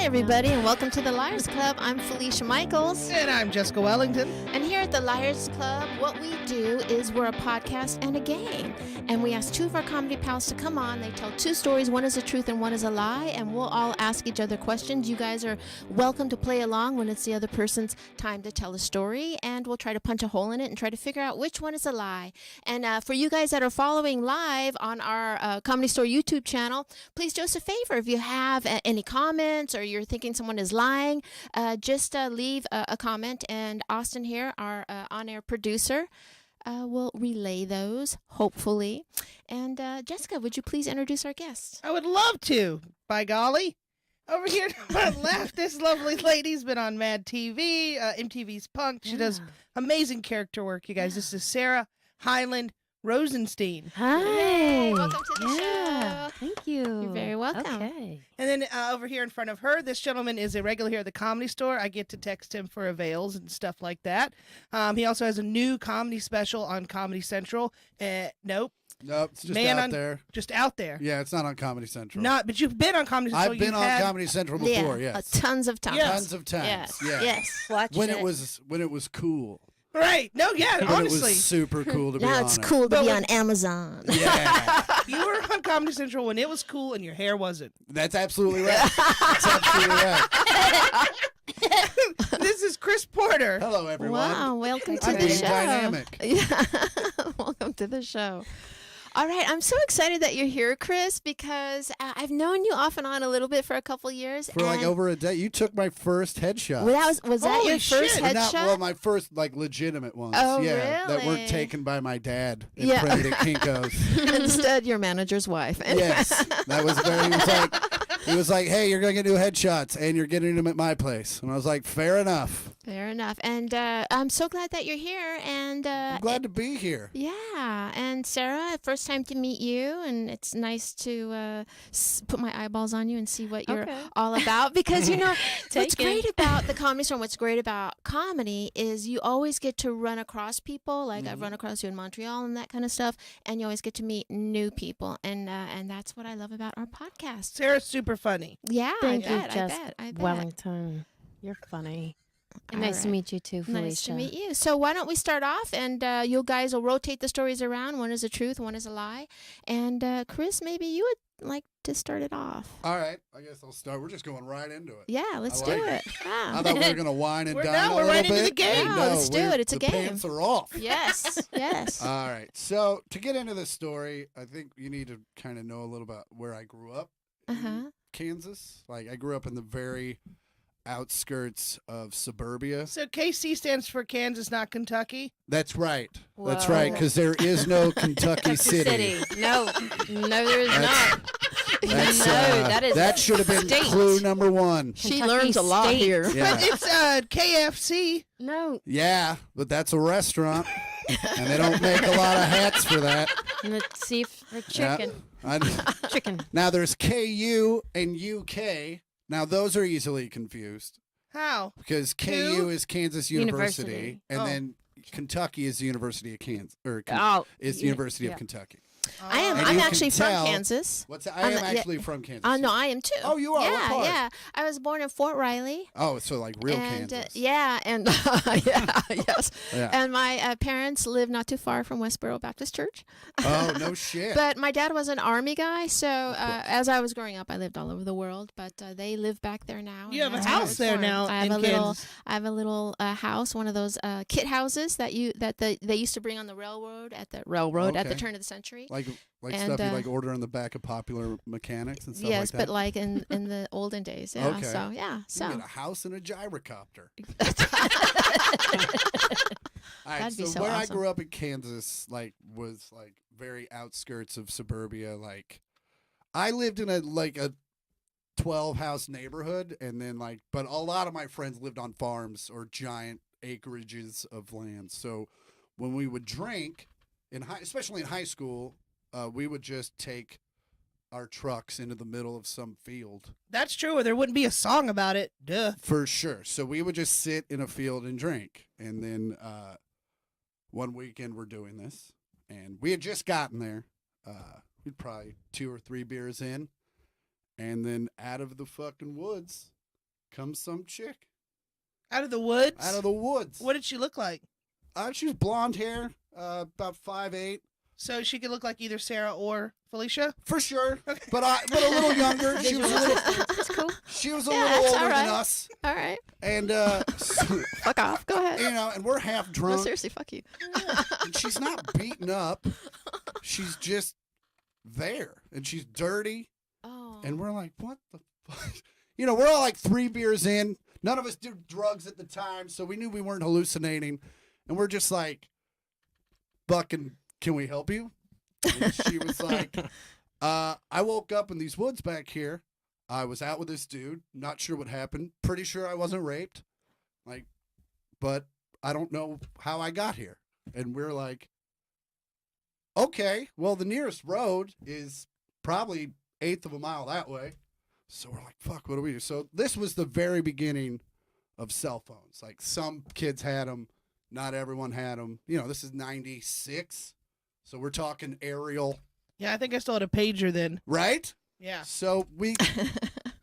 Hi, everybody, and welcome to the Liars Club. I'm Felicia Michaels. And I'm Jessica Wellington. And here at the Liars Club, what we do is we're a podcast and a game. And we ask two of our comedy pals to come on. They tell two stories. One is the truth and one is a lie. And we'll all ask each other questions. You guys are welcome to play along when it's the other person's time to tell a story. And we'll try to punch a hole in it and try to figure out which one is a lie. And for you guys that are following live on our Comedy Store YouTube channel, please do us a favor. If you have any comments or you're thinking someone is lying, just leave a comment. And Austin here, our on-air producer, will relay those, hopefully. And Jessica, would you please introduce our guest? I would love to. By golly. Over here to my left, this lovely lady's been on MADTv, MTV's Punk. She does amazing character work, you guys. This is Sara Hyland-Rosenstein. Hi. Hey, welcome to the show. Thank you. You're very welcome. Okay. And then over here in front of her, this gentleman is a regular here at the Comedy Store. I get to text him for avails and stuff like that. He also has a new comedy special on Comedy Central. Nope, it's just out there. Just out there. Yeah, it's not on Comedy Central. But you've been on Comedy Central. I've been on Comedy Central before. Yes, tons of times. Tons of times. Yes. Yeah. Yes. When it was cool. Right. No, yeah, When honestly. it was super cool to be Now on it's it. cool to be on Amazon. Yeah. You were on Comedy Central when it was cool and your hair wasn't. That's absolutely right. That's absolutely right. This is Chris Porter. Hello, everyone. Wow, welcome to I'm the being show. dynamic. Yeah. Welcome to the show. All right, I'm so excited that you're here, Chris, because I've known you off and on a little bit for a couple years. For like over a day. You took my first headshot. Well, was that Holy your first shit. headshot? Well, my first legitimate ones. Oh, yeah, that weren't really? taken by my dad and Yeah. printed at Kinko's. Instead, your manager's wife. Yes, that was very. He was like, "Hey, you're gonna get new headshots, and you're getting them at my place." And I was like, "Fair enough." Fair enough. And I'm so glad that you're here. And I'm glad to be here. yeah. And Sarah, first time to meet you, and it's nice to put my eyeballs on you and see what you're all about. Because what's great about the Comedy Store, and what's great about comedy is you always get to run across people. Like I've run across you in Montreal and that kind of stuff, and you always get to meet new people, and that's what I love about our podcast. Sarah's super funny. Yeah, Thank you, I Jess bet. Wellington. You're funny. All Nice to right. meet you too, Felicia. Nice to meet you. So why don't we start off, and you guys will rotate the stories around. One is the truth, one is a lie. And Chris, maybe you would like to start it off. All right, I guess I'll start. We're just going right into it. Yeah, let's I do like it. I Yeah. thought we were gonna whine and We're dine a little right bit. into the game. No, let's do it. It's a the game. Pants are off. Yes, yes. All right. So to get into this story, I think you need to kind of know a little about where I grew up. Uh-huh. Kansas. Like I grew up in the very outskirts of suburbia. So KC stands for Kansas, not Kentucky. That's right. That's Whoa. right. Because there is no Kentucky City. No, there is not. That's, No, that is that should have been state. clue number one. She Kentucky learns a lot State. here. Yeah. But it's KFC. No, Yeah, but that's a restaurant, and they don't make a lot of hats for that. and the seaf or Yeah. chicken. Chicken. Now there's KU and UK. Now those are easily confused How? because KU is Kansas University, University. and Oh. then Kentucky is the University of Kansas, or Oh, is the yeah, University yeah. of Kentucky. I am. And I'm you can actually tell- from Kansas. What's that? I I'm am not- yeah. actually from Kansas. No, I am too. Oh, you are? What Yeah, part? yeah. I was born in Fort Riley. Oh, so like real And Kansas. yeah, and yeah, yes. Yeah. And my parents live not too far from Westboro Baptist Church. Oh, no shit. But my dad was an Army guy, so as I was growing up, I lived all over the world. But they live back there now. You and have a that's where I house was there born. now I have in a little. Kansas. I have a little house, one of those kit houses that they used to bring on the railroad at the Okay. turn of the century. like and, stuff you like order on the back of Popular Mechanics and stuff Yes, like that. but like in the olden days. Yeah. Okay. So yeah. You So get a house and a gyrocopter. All right, That'd be so where I awesome. grew up in Kansas, was very outskirts of suburbia. Like, I lived in a 12-house neighborhood, and then but a lot of my friends lived on farms or giant acreages of land. So when we would drink, especially in high school, we would just take our trucks into the middle of some field. That's true, or there wouldn't be a song about it. Duh. For sure. So we would just sit in a field and drink. And then one weekend we're doing this, and we had just gotten there. We'd probably 2 or 3 beers in, and then out of the fucking woods comes some chick Out of the woods? out of the woods. What did she look like? She was blonde hair, about 5'8". So she could look like either Sarah or Felicia? For sure, but a little younger. She was a little, That's cool. she was a Yeah, little that's older all than right. us, All right. and Fuck off. Go ahead. you know, and we're half No, drunk. seriously, fuck you. And she's not beaten up. She's just there, and she's dirty. Oh. And we're like, what the fuck? You know, we're all like 3 beers in. None of us did drugs at the time, so we knew we weren't hallucinating. And we're just like, fucking, can we help you? And she was like, I woke up in these woods back here. I was out with this dude. Not sure what happened. Pretty sure I wasn't raped. Like, but I don't know how I got here. And we're like, okay, well, the nearest road is probably 1/8 of a mile that way. So we're like, fuck, what do we do? So this was the very beginning of cell phones. Like, some kids had them. Not everyone had them. You know, this is 96. So we're talking aerial, Yeah, I think I still had a pager then. right? Yeah. So we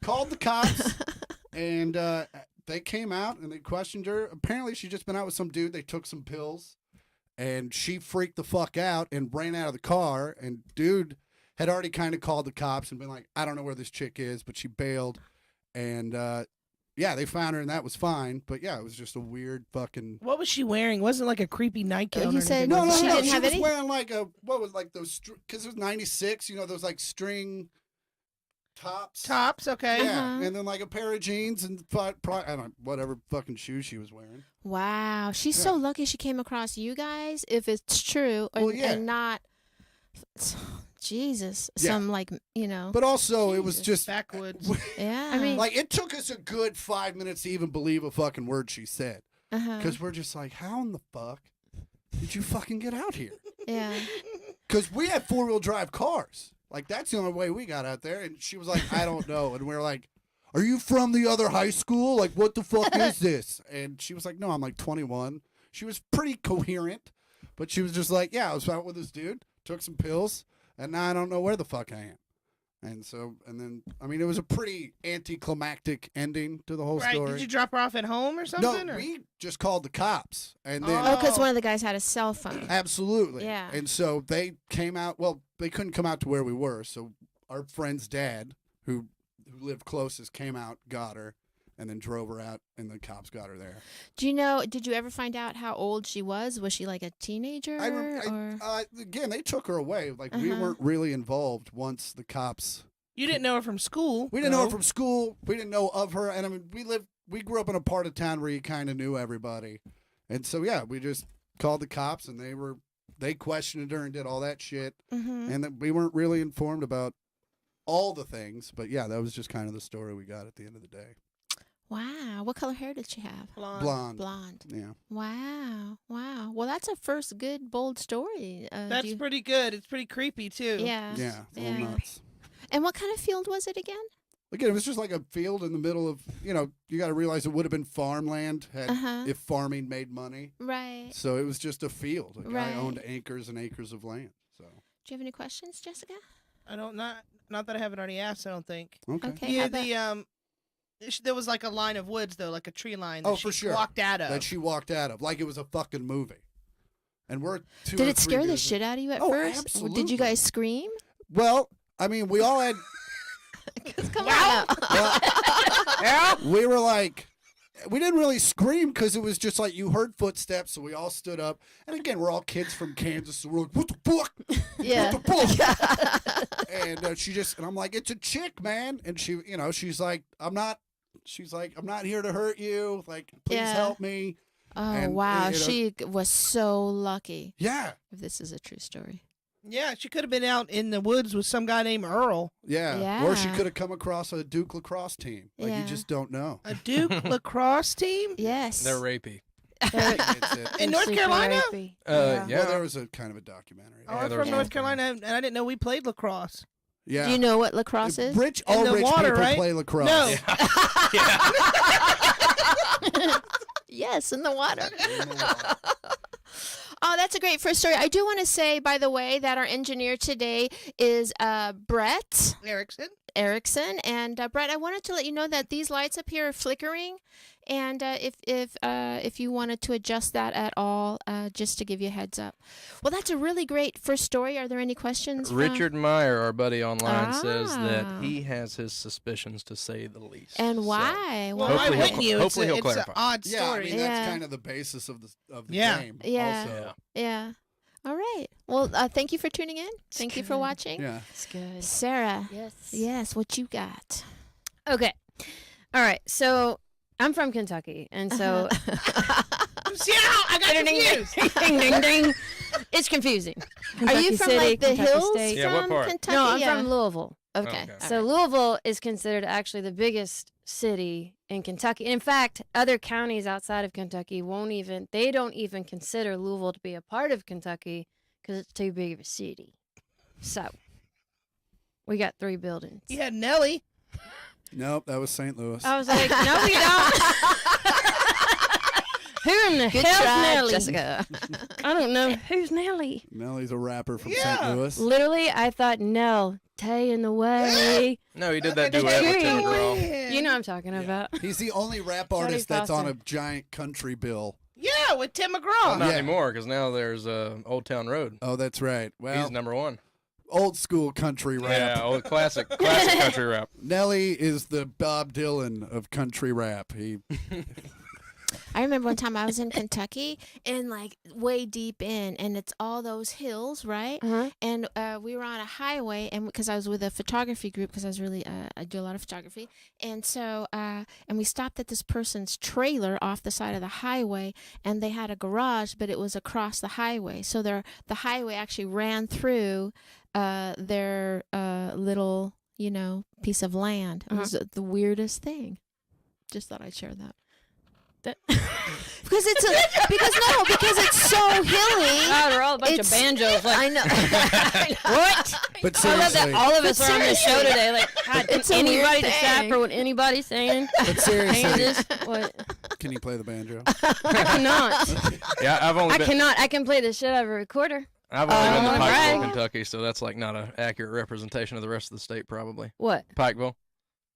called the cops, and they came out and they questioned her. Apparently, she'd just been out with some dude. They took some pills, and she freaked the fuck out and ran out of the car. And dude had already kind of called the cops and been like, I don't know where this chick is, but she bailed. And yeah, they found her, and that was fine. But yeah, it was just a weird fucking. What was she wearing? Wasn't like a creepy nightgown. You or said- anything, No, was no, it? She no. didn't She have was any? wearing like what was like those, because it was 96, you know, those like string tops. Tops, okay. Yeah, Uh-huh. and then like a pair of jeans and I don't know, whatever fucking shoes she was wearing. Wow. She's Yeah. so lucky she came across you guys, if it's true, and, Well, yeah. and not, Jesus, Yeah. some like, you know. But also, it was Jesus. just Backwoods. Yeah. I mean- like it took us a good 5 minutes to even believe a fucking word she said, uh-huh. because we're just like, how in the fuck did you fucking get out here? Yeah. Because we had 4-wheel drive cars. Like, that's the only way we got out there. And she was like, I don't know. And we were like, are you from the other high school? Like, what the fuck is this? And she was like, no, I'm like 21. She was pretty coherent, but she was just like, yeah, I was out with this dude, took some pills, and now I don't know where the fuck I am. And so, and then, I mean, it was a pretty anticlimactic ending to the whole Right. story. Did you drop her off at home or something? No, or? we just called the cops. And then, Oh, because one of the guys had a cell phone. absolutely. Yeah. And so they came out, well, they couldn't come out to where we were. So our friend's dad, who lived closest, came out, got her, and then drove her out, and the cops got her there. Do you know, did you ever find out how old she was? Was she like a teenager? or? Again, they took her away. Like, we Uh-huh. weren't really involved once the cops. You didn't know her from school. We didn't know her though. from school. We didn't know of her. And I mean, we grew up in a part of town where you kind of knew everybody. And so, yeah, we just called the cops, and they questioned her and did all that shit. Mm-hmm. And that we weren't really informed about all the things. But yeah, that was just kind of the story we got at the end of the day. Wow. What color hair did she have? Blonde. Blonde. Yeah. Wow. Wow. Well, that's a first good, bold story. That's pretty good. It's pretty creepy, too. Yeah. Yeah. It's a little Yeah. nuts. And what kind of field was it again? Again, it was just like a field in the middle of, you know, you got to realize it would have been farmland Uh-huh. if farming made money. Right. So it was just a field. A guy Right. owned acres and acres of land. So, Do you have any questions, Jessica? I don't, not that I haven't already asked, I don't think. okay. Okay. Yeah, how about- there was like a line of woods, though, like a tree line that Oh, she for sure. walked out of. That she walked out of, like it was a fucking movie. And we're 2 Did or it 3 scare the beers in. shit out of you at Oh, first? Did absolutely. you guys scream? Well, I mean, we all had. 'Cause come on now. Yeah. We were like, we didn't really scream because it was just like you heard footsteps, so we all stood up. And again, we're all kids from Kansas, so we're like, what the fuck? Yeah. What the fuck? And she just, and I'm like, it's a chick, man. And she, you know, she's like, I'm not here to hurt you. Like, please Yeah. help me. Oh, And, wow. you know- She was so lucky. Yeah. If this is a true story. Yeah, she could have been out in the woods with some guy named Earl. Yeah. Or she Yeah. could have come across a Duke lacrosse team. Like, Yeah. you just don't know. A Duke lacrosse team? Yes. They're rapey. They're- It's it. In North Super Carolina? rapey. Yeah. Well, there was a kind of a documentary. Oh, Yeah, I'm there from was North one. Carolina, and I didn't know we played lacrosse. Yeah. Do you know what lacrosse is? Rich, In all the rich water, people right? play lacrosse. No. Yes, in the water. Oh, that's a great first story. I do want to say, by the way, that our engineer today is Brett. Erickson? Erickson. And Brett, I wanted to let you know that these lights up here are flickering, and if you wanted to adjust that at all, just to give you a heads up. Well, that's a really great first story. Are there any questions? Richard Meyer, our buddy online, says that he has his suspicions, to say the least. And why? Well, why wouldn't you? Hopefully he'll It's an clarify. odd Yeah, I story. mean that's kind of the basis of the game. Yeah. Also. Yeah. All right. Well, thank you for tuning in. Thank you for watching. Yeah. It's good. Sarah. Yes. Yes. What you got? Okay. All right. So I'm from Kentucky, and so See how I got confused. ding, ding, ding. It's confusing. Are you Kentucky from City, like the Kentucky hills State. Yeah, what from part? Kentucky? No, I'm Yeah. from Louisville. Okay. Okay. All So right. Louisville is considered actually the biggest city in Kentucky. In fact, other counties outside of Kentucky they don't even consider Louisville to be a part of Kentucky because it's too big of a city. So we got 3 buildings. You had Nelly. Nope, that was St. Louis. I was like, no, we don't. Who in the Good hell's try, Nelly? Jessica. I don't know. Who's Nelly? Nelly's a rapper from Yeah. St. Louis. Literally, I thought, no, Tay in the way. No, he did that That's duet with true. Tim McGraw. You know what I'm talking about. He's the only rap artist that's on a giant country bill. Yeah, with Tim Well, McGraw. not Yeah. anymore, because now there's Old Town Road. Oh, that's right. Well, He's number 1. old school country rap. Yeah, old classic country rap. Nelly is the Bob Dylan of country rap. I remember one time I was in Kentucky and like way deep in, and it's all those hills, right? Uh-huh. And we were on a highway, and because I was with a photography group, because I was really I do a lot of photography, and so and we stopped at this person's trailer off the side of the highway, and they had a garage, but it was across the highway, so the highway actually ran through their little piece of land. It was the weirdest thing. Just thought I'd share that. because it's so hilly. God, we're all a bunch of It's- banjos. Like, I know. what? But I love that seriously, all of us are on this show seriously. today. Like, God, It's can a weird anybody thing. decipher what anybody's saying? but seriously, Kansas? What? can you play the banjo? I cannot. Yeah, I cannot. I can play the shit out of a recorder. I've only been to Oh, Pikeville, right. Kentucky, so that's like not an accurate representation of the rest of the state, probably. What? Pikeville.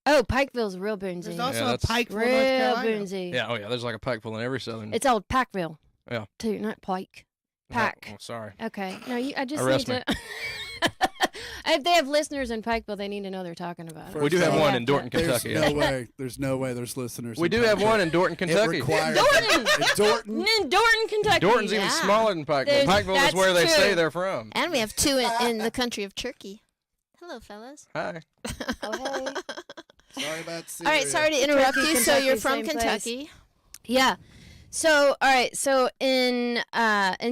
Oh, Pikeville's real boonsy. There's also Yeah, a that's- Pikeville, North Real Carolina. boonsy. Yeah, oh yeah, there's like a Pikeville in every southern. It's old Packville. Yeah. Too, not Pike. No, Pack. oh, sorry. Okay. No, I just Arrest need to. If they have listeners in Pikeville, they need to know they're talking about it. We do have off, one in Dorton, There's Kentucky. no way. There's no way there's listeners. We in do have Pikeville. one in Dorton, It Kentucky. requires Dorton! Dorton. In Dorton, Kentucky. Dorton's even Yeah. smaller than Pikeville. There's- Pikeville is that's where they say true. they're from. And we have 2 in the country of Turkey. Hello, fellas. Hi. Oh, hey. Sorry about All right, Syria. sorry to interrupt Turkey, you. So you're Kentucky, from same place. Kentucky. Yeah. So, all right. So in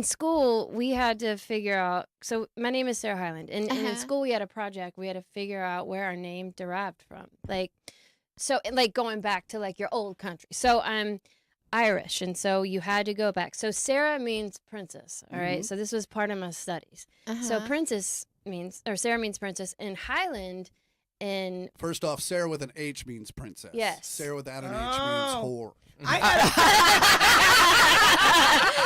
school, we had to figure out. So my name is Sara Hyland, and in Uh-huh. school we had a project. We had to figure out where our name derived from. Like going back to like your old country. So I'm Irish, and so you had to go back. So Sarah means princess. All right. Mhm. So this was part of my studies. So Uh-huh. princess Sarah means princess, and Highland in First off, Sarah with an H means princess. Yes. Sarah without an H Oh. means whore. I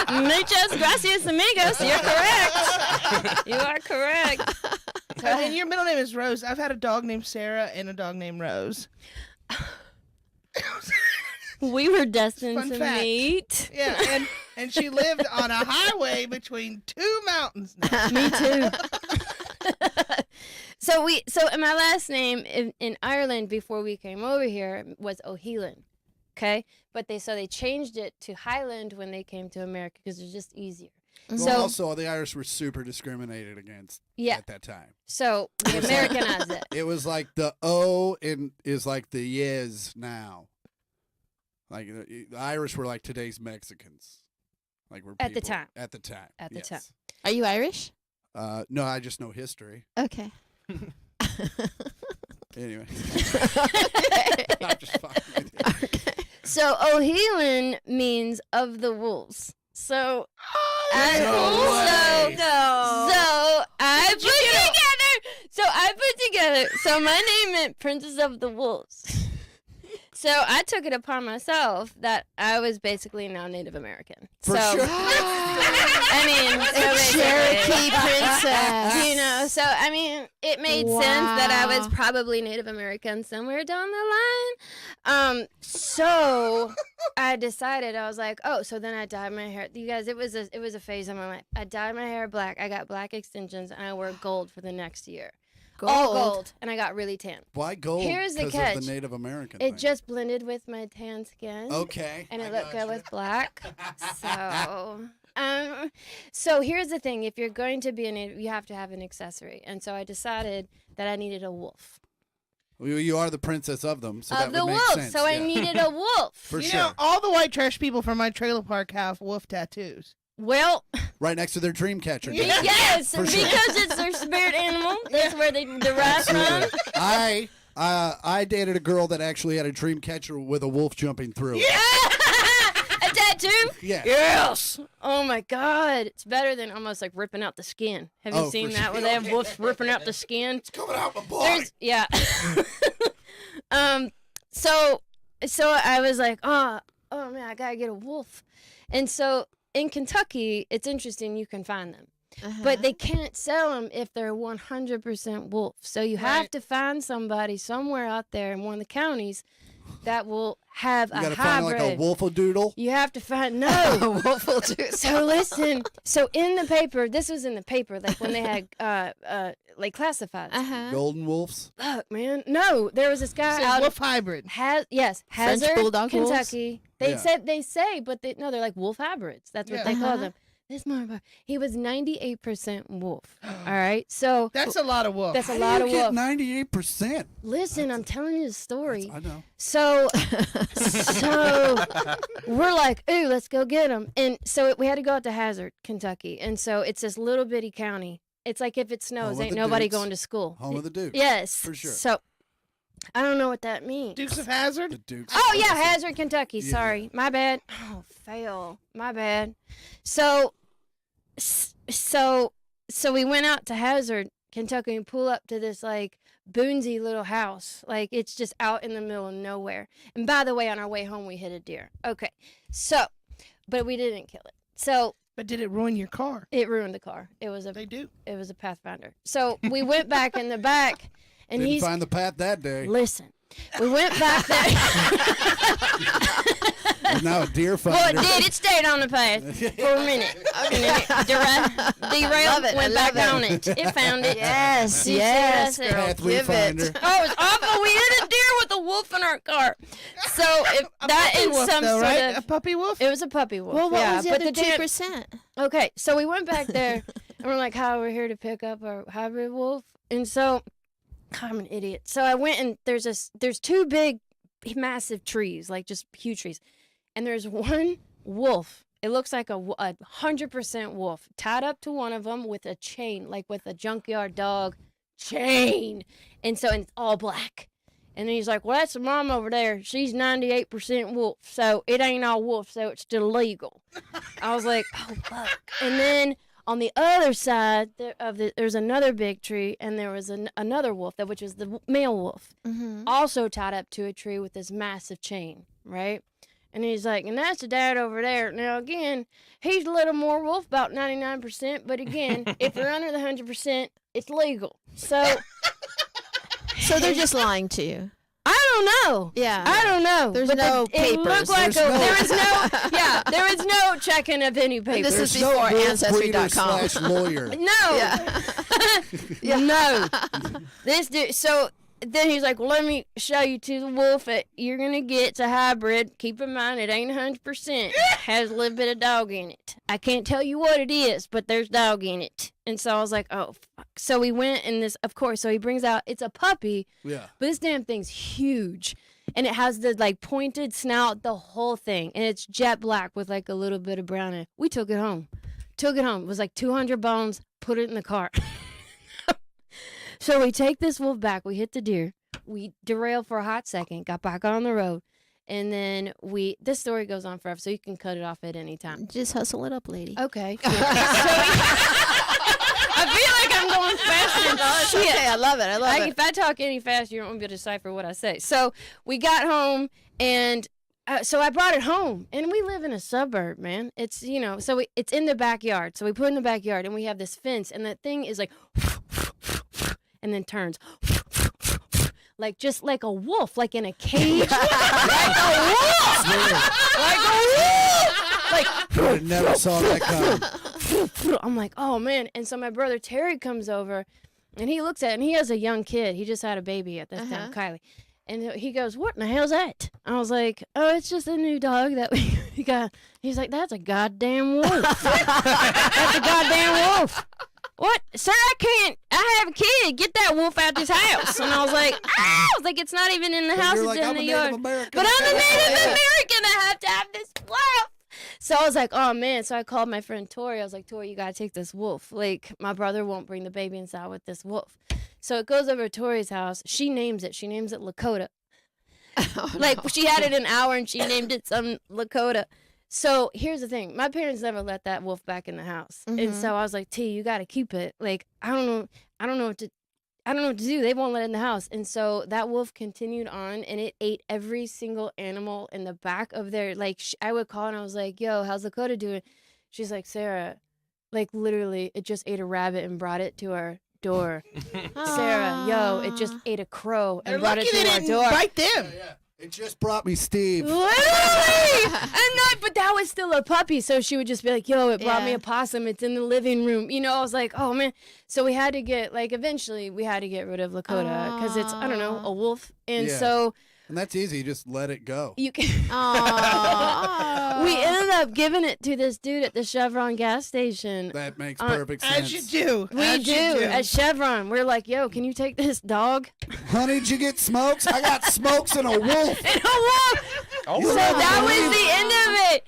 had Muchas gracias, amigos. You're correct. You are correct. and your middle name is Rose. I've had a dog named Sarah and a dog named Rose. We were destined Fun to fact. meet. Yeah, and she lived on a highway between 2 mountains. Me too. So my last name in Ireland before we came over here was O'Helan. Okay? But they changed it to Highland when they came to America because it's just easier. Well, So also, the Irish were super discriminated against yeah. at that time. So we Americanized it. It was like the O is like the yes now. Like the Irish were like today's Mexicans. Like we're At the people- time. At the time. At the yes. time. Are you Irish? No, I just know history. Okay. Anyway. I'm just fucking with you. So O'Helan means of the wolves. So I put together. So my name meant Princess of the Wolves. So I took it upon myself that I was basically now Native American. For so, sure. I mean, so Cherokee princess. you know, so I mean, it made sense that I was probably Native American somewhere down the line. So I decided, I was like, oh, so then I dyed my hair. You guys, it was a phase in my life. I dyed my hair black. I got black extensions, and I wore gold for the next year. All gold, and I got really tan. Why gold? Here's the Because catch. of the Native American It thing. just blended with my tan skin. Okay. And I it looked good gotcha. with black. So here's the thing. If you're going to be a native, you have to have an accessory. And so I decided that I needed a wolf. Well, you are the princess of them, so that Of the would make wolf. sense. So I yeah. needed a wolf. For You sure. know, all the white trash people from my trailer park have wolf tattoos. Well, Right next to their dream catcher. yes, For because sure. it's their spirit animal. That's where they derive from. Absolutely. I dated a girl that actually had a dream catcher with a wolf jumping through. A tattoo? Yeah. Yes. Oh my God. It's better than almost like ripping out the skin. Have you Oh, seen for that sure. where they have wolves ripping out the skin? It's coming out my body. Yeah. So I was like, oh man, I gotta get a wolf. And so in Kentucky, it's interesting, you can find them. But they can't sell them if they're 100% wolf. So you have Right. to find somebody somewhere out there in one of the counties that will have You a gotta hybrid. find like a wolf-a-doodle. You have to find no. Wolf will do. So listen. So in the paper, this was in the paper, like when they had like classifieds. Golden wolves. Look, man, no, there was this guy out wolf hybrid. yes, French Hazard, bulldog wolves? Kentucky. They Yeah. say, but they're like wolf hybrids. That's what Yeah. they call Uh-huh. them. This motherfucker, he was 98% wolf. All right, so That's a lot of wolf. that's a How lot do of you get wolf. 98%? Listen, I'm telling you the story. I know. So we're like, ooh, let's go get him. And so we had to go out to Hazard, Kentucky. And so it's this little bitty county. It's like if it snows, Home of ain't the nobody Dukes. going to school. Home of the Dukes. Yes, For sure. So I don't know what that means. Dukes of Hazzard. The Dukes. Oh yeah, Hazard, Kentucky. Yeah. Sorry, my bad. Oh, fail. My bad. So we went out to Hazard, Kentucky, and pull up to this like boonsy little house. Like it's just out in the middle of nowhere. And by the way, on our way home, we hit a deer. Okay, but we didn't kill it. So But did it ruin your car? it ruined the car. It was They do. a Pathfinder. So we went back in the back, and Didn't he's find the path that day. listen. We went back there. It's now a deer Well, finder. it did. It stayed on the path for a minute. And then it derailed, it. I went love back it. on it. It found it. Yes, You see yes, what I said? girl, Path give refinder. it. Oh, it was awful. We hit a deer with a wolf in our car. So if A that puppy is wolf, some though, sort right? of... A puppy wolf. It was a puppy wolf. Well, what yeah, was the but other deer- 2%? Okay, so we went back there, and we're like, "How we're here to pick up our hybrid wolf?" And so, God, I'm an idiot. So I went, and there's two big, massive trees, like just huge trees, and there's one wolf. It looks like a 100% wolf tied up to one of them with a chain, like with a junkyard dog chain, and it's all black. And then he's like, well, that's the mom over there. She's 98% wolf, so it ain't all wolf, so it's still legal. I was like, oh, fuck. And then on the other side there's another big tree, and there was another wolf, which was the male wolf, also tied up to a tree with this massive chain, right? And he's like, and that's the dad over there. Now, again, he's a little more wolf, about 99%, but again, if you're under the 100%, it's legal. So... So they're just lying to you. I don't know. Yeah. I don't know. There's But no it papers. looked like There's no- there was no checking of any papers. This is There's no before wolf Ancestry.com. breeder/lawyer. no. Yeah. No. This dude. So then he's like, well, let me show you to the wolf that you're gonna get. It's a hybrid. Keep in mind, it ain't 100%. Has a little bit of dog in it. I can't tell you what it is, but there's dog in it. And so I was like, oh, fuck. So we went, and this, of course, so he brings out, it's a puppy, Yeah. but this damn thing's huge. And it has the, like, pointed snout, the whole thing. And it's jet black with, like, a little bit of brown in it. We took it home. It was like 200 bones, put it in the car. So we take this wolf back. We hit the deer. We derail for a hot second, got back on the road. And then this story goes on forever, so you can cut it off at any time. Just hustle it up, lady. Okay. I feel like I'm going faster than all shit. Okay, I love it. I love it. If I talk any faster, you won't be able to decipher what I say. So we got home, and so I brought it home, and we live in a suburb, man. It's so it's in the backyard. So we put it in the backyard, and we have this fence, and that thing is like, and then turns. Like just like a wolf, like in a cage. Like a wolf! Like a wolf! Like I never saw that coming. I'm like, oh man. And so my brother Terry comes over and he looks at it, and he has a young kid. He just had a baby at this time, Kylie. And he goes, what in the hell's that? I was like, oh, it's just a new dog that we got. He's like, that's a goddamn wolf. That's a goddamn wolf. What? Sir, I have a kid. Get that wolf out this house. And I was like, it's not even in the house. It's in the yard. But I'm a Native American. I have to have this wolf. So I was like, oh, man. So I called my friend Tori. I was like, Tori, you got to take this wolf. Like, my brother won't bring the baby inside with this wolf. So it goes over to Tori's house. She names it. She names it Lakota. She had it an hour, and she named it some Lakota. So here's the thing. My parents never let that wolf back in the house. And so I was like, T, you got to keep it. Like, I don't know what to do. They won't let it in the house. And so that wolf continued on, and it ate every single animal in the back of their, like, I would call and I was like, yo, how's Lakota doing? She's like, Sarah, like, literally, it just ate a rabbit and brought it to our door. Sarah, yo, it just ate a crow and brought it to our door. Bite them. Yeah. It just brought me Steve. Literally! But that was still a puppy, so she would just be like, yo, it brought me a possum. It's in the living room. I was like, oh, man. So we had to get, eventually we had to get rid of Lakota because it's, I don't know, a wolf. And so... And that's easy. You just let it go. You can. We ended up giving it to this dude at the Chevron gas station. That makes perfect sense. As you do. We do. At Chevron. We're like, yo, can you take this dog? Honey, did you get smokes? I got smokes and a wolf. And a wolf. Oh, so that was the end of it.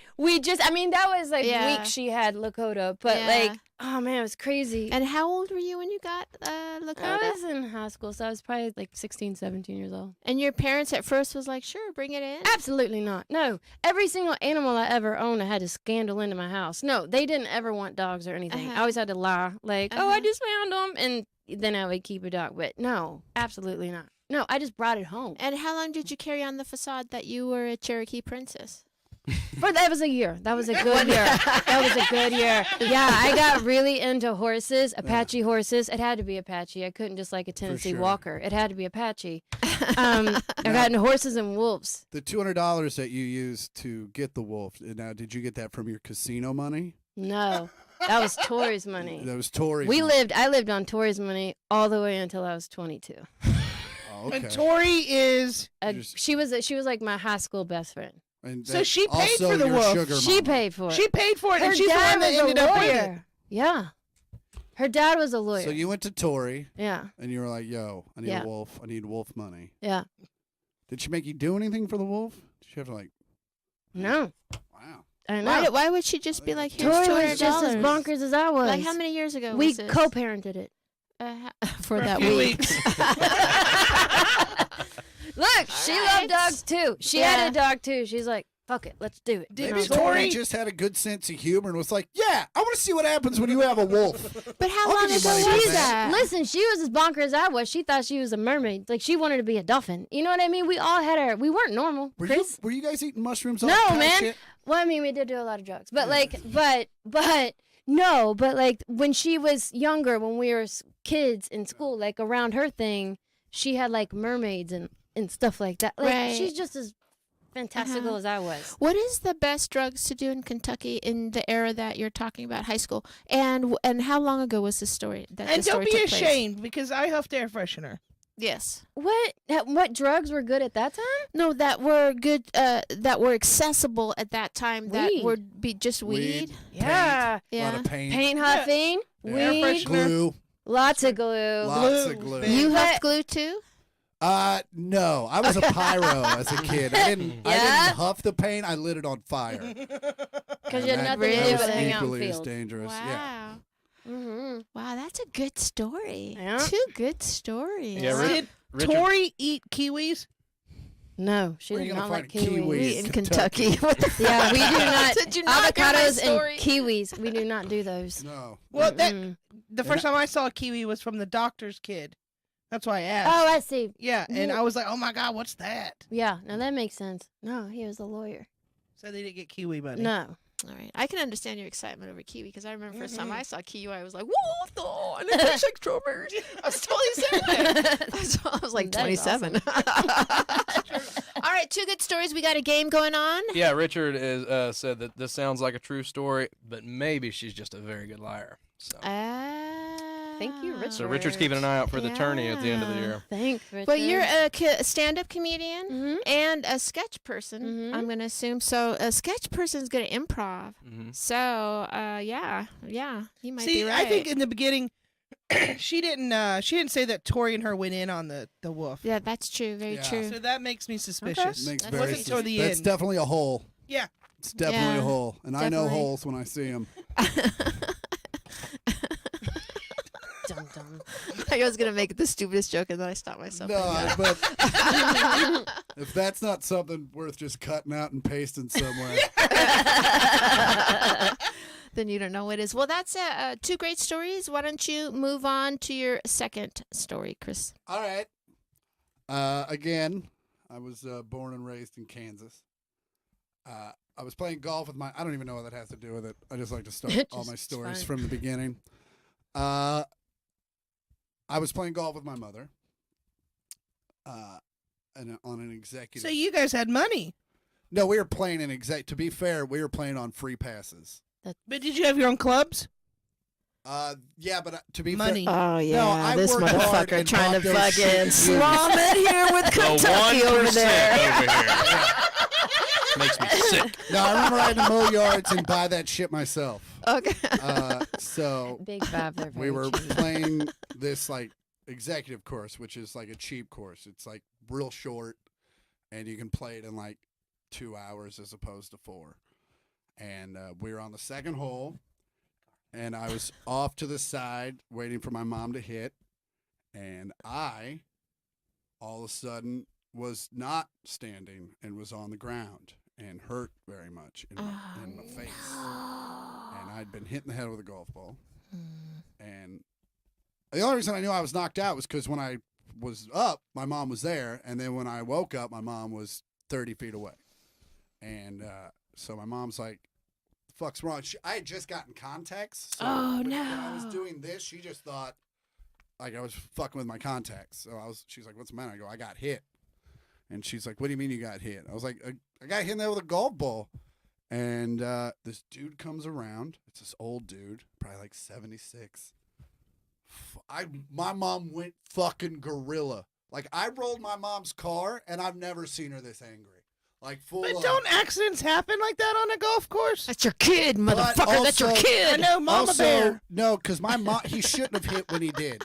That was weeks she had Lakota. But oh man, it was crazy. And how old were you when you got Lakota? I was in high school, so I was probably 16, 17 years old. And your parents at first was like, sure, bring it in? Absolutely not. No. Every single animal I ever owned, I had to scandal into my house. No, they didn't ever want dogs or anything. I always had to lie. Oh, I just found them. And then I would keep a dog. But no, absolutely not. No, I just brought it home. And how long did you carry on the facade that you were a Cherokee princess? That was a year. That was a good year. That was a good year. Yeah, I got really into horses, Apache horses. It had to be Apache. I couldn't just like a Tennessee Walker. It had to be Apache. I got into horses and wolves. The $200 that you used to get the wolf, now did you get that from your casino money? No, that was Tori's money. That was Tori's I lived on Tori's money all the way until I was 22. Oh, okay. And Tori is... She was like my high school best friend. And so she paid also for the your wolf. sugar She mama. paid for it. She paid for it, Her and she's the dad one that was ended a up with lawyer. it. Yeah. Her dad was a lawyer. So you went to Tori. Yeah. And you were like, yo, I need a wolf. I need wolf money. Yeah. Did she make you do anything for the wolf? Did she have to No. Wow. I know. Why would she just be like, here's $200? Tori was just as bonkers as I was. Like, how many years ago we was this? co-parented it. For that few week. Look, she loved dogs too. She had a dog too. She's like, fuck it, let's do it. Maybe Tori just had a good sense of humor and was like, yeah, I want to see what happens when you have a wolf. But how I'll long give you ago money was for that? Listen, she was as bonkers as I was. She thought she was a mermaid. Like, she wanted to be a dolphin. You know what I mean? We all had we weren't normal. Were Chris? you guys eating mushrooms? No, all man. shit? Well, I mean, we did do a lot of drugs. But, but when she was younger, when we were kids in school, like, around her thing, she had, like, mermaids and stuff like that. Like, she's just as fantastical as I was. What is the best drugs to do in Kentucky in the era that you're talking about, high school? And how long ago was this story? And don't be ashamed, because I huffed air freshener. Yes. What drugs were good at that time? No, that were good, that were accessible at that time. That Weed. would be just weed. Yeah. A lot of paint. Paint huffing, Air weed, freshener. Glue. lots of glue. Lots of glue. You huffed glue too? No. I was a pyro as a kid. I didn't huff the paint. I lit it on fire. Because you had And nothing to that do was but hang out in equally as fields. dangerous. Wow. Yeah. Mm-hmm. Wow, that's a good story. Yeah. 2 good stories. Yeah, Did Tori eat kiwis? No, she Where are did you not gonna like find kiwis. kiwis? in Kentucky. What the Yeah, we do not. Did you not get my Avocados story? and kiwis. We do not do those. No. Well, Mm-mm. the first time I saw a kiwi was from the doctor's kid. That's why I asked. Oh, I see. Yeah, and I was like, oh my God, what's that? Yeah, now that makes sense. No, he was a lawyer. So they didn't get kiwi money. No. All right, I can understand your excitement over kiwi because I remember first time Mhm. I saw kiwi, I was like, "What the?" And it tastes like strawberries. I was totally saying I was like That is 27. All right, two good stories. We got a game going on. Yeah, Richard is, said that this sounds like a true story, but maybe she's just a very good liar. So, Thank you, Richard. so Richard's keeping an eye out for the attorney at the end of the year. Thanks, Richard. But you're a stand-up comedian Mhm. and a sketch person. Mhm. I'm gonna assume. So a sketch person's good at improv. Hmm. So yeah, he might See, be right. I think in the beginning, she didn't say that Tori and her went in on the wolf. yeah, that's true. Very Yeah. true. So that makes me suspicious. Makes That's very okay. Toward the That's end. definitely a hole. Yeah. It's definitely Yeah, a hole. And I know definitely. holes when I see them. Dum dum. I was gonna make the stupidest joke and then I stopped myself. No, but if that's not something worth just cutting out and pasting somewhere. Then you don't know what it is. Well, that's two great stories. Why don't you move on to your second story, Chris? All right. Again, I was born and raised in Kansas. I was playing golf with my. I don't even know what that has to do with it. I just like to start all my Just stories fun. from the beginning. I was playing golf with my mother. And on an executive. So you guys had money, No, we were playing an exec. To be fair, we were playing on free passes. but did you have your own clubs? Yeah, but to be Money. fair, Oh yeah, I this worked hard motherfucker and trying to bought those fucking shit slum it here with The Kentucky over 1% there. over here. Makes me sick. no, I remember I had to mow yards and buy that shit myself. Okay. So Big five there. we were playing this like executive course, which is like a cheap course. It's like real short, and you can play it in like 2 hours as opposed to 4. And we were on the second hole, and I was off to the side waiting for my mom to hit, and I all of a sudden was not standing and was on the ground and hurt very much in my face. And I'd been hit in the head with a golf ball. And the only reason I knew I was knocked out was because when I was up, my mom was there. And then when I woke up, my mom was 30 feet away. And so my mom's like, the fuck's wrong? I had just gotten contacts. So Oh, when I was no. doing this, she just thought like I was fucking with my contacts. So she's like, what's the matter? I go, I got hit. And she's like, what do you mean you got hit? I was like, I got hit in there with a golf ball. And this dude comes around. It's this old dude, probably like 76. My mom went fucking gorilla. Like, I rolled my mom's car, and I've never seen her this angry. Like, full But on. don't accidents happen like that on a golf course? That's your kid, motherfucker. That's your also- I kid. know, Mama Also, Bear. no, because my mom, he shouldn't have hit when he did.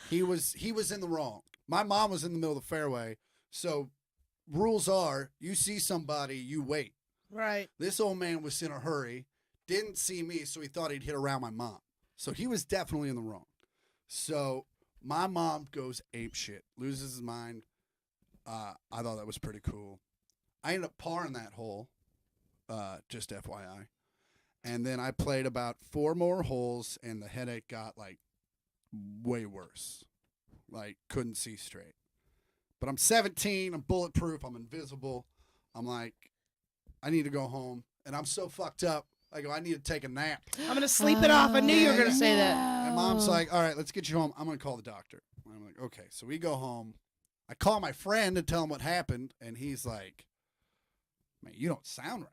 He was in the wrong. My mom was in the middle of the fairway. So, rules are, you see somebody, you wait. Right. This old man was in a hurry, didn't see me, so he thought he'd hit around my mom. So he was definitely in the wrong. So my mom goes ape shit, loses his mind. I thought that was pretty cool. I ended up parring that hole, just FYI. And then I played about 4 more holes, and the headache got like way worse. Like, couldn't see straight. But I'm 17, I'm bulletproof, I'm invisible. I'm like, I need to go home. And I'm so fucked up. I go, I need to take a nap. I'm going to sleep it off. I knew you were going to say that. And mom's like, all right, let's get you home. I'm going to call the doctor. I'm like, okay. So we go home. I call my friend to tell him what happened. And he's like, man, you don't sound right.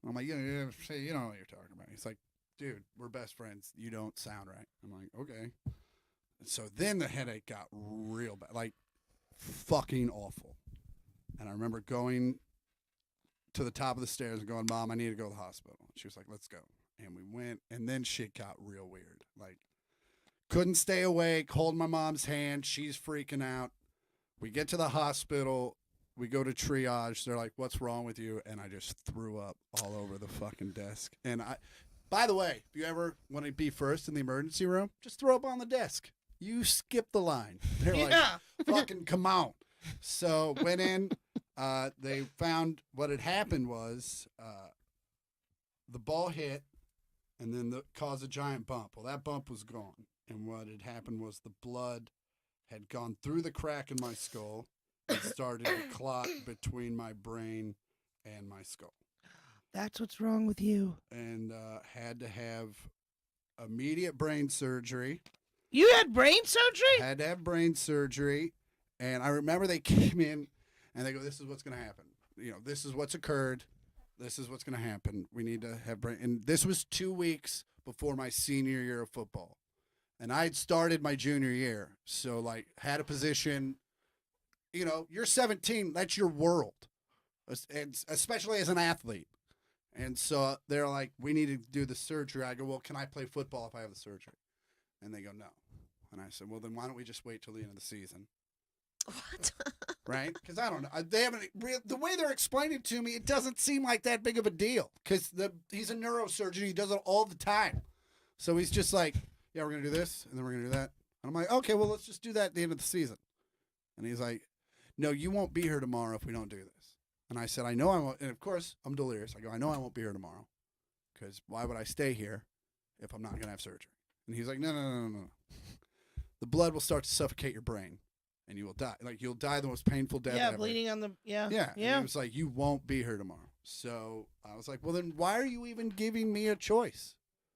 I'm like, you don't know what you're talking about. He's like, dude, we're best friends. You don't sound right. I'm like, okay. And so then the headache got real bad, like fucking awful. And I remember going to the top of the stairs and going, Mom, I need to go to the hospital. She was like, let's go. And we went, and then shit got real weird. Like, couldn't stay awake, holding my mom's hand. She's freaking out. We get to the hospital. We go to triage. They're like, what's wrong with you? And I just threw up all over the fucking desk. And by the way, if you ever want to be first in the emergency room, just throw up on the desk. You skip the line. They're like, Yeah. fucking come on. So went in. they found what had happened was the ball hit and then caused a giant bump. Well, that bump was gone. And what had happened was the blood had gone through the crack in my skull and started to clot between my brain and my skull. That's what's wrong with you. And had to have immediate brain surgery. You had brain surgery? Had to have brain surgery. And I remember they came in and they go, this is what's going to happen. This is what's occurred. This is what's going to happen. We need to have brain. And this was 2 weeks before my senior year of football. And I had started my junior year. So, had a position. You're 17. That's your world, especially as an athlete. And so they're like, we need to do the surgery. I go, well, can I play football if I have the surgery? And they go, no. And I said, well, then why don't we just wait till the end of the season? What? Right? Because I don't know. They haven't. The way they're explaining it to me, it doesn't seem like that big of a deal. Because he's a neurosurgeon. He does it all the time. So he's just like, yeah, we're going to do this, and then we're going to do that. And I'm like, okay, well, let's just do that at the end of the season. And he's like, no, you won't be here tomorrow if we don't do this. And I said, I know I won't. And, of course, I'm delirious. I go, I know I won't be here tomorrow. Because why would I stay here if I'm not going to have surgery? And he's like, no. The blood will start to suffocate your brain, and you will die. You'll die the most painful death ever. Bleeding on the, Yeah. And he was like, you won't be here tomorrow. So I was like, well, then why are you even giving me a choice?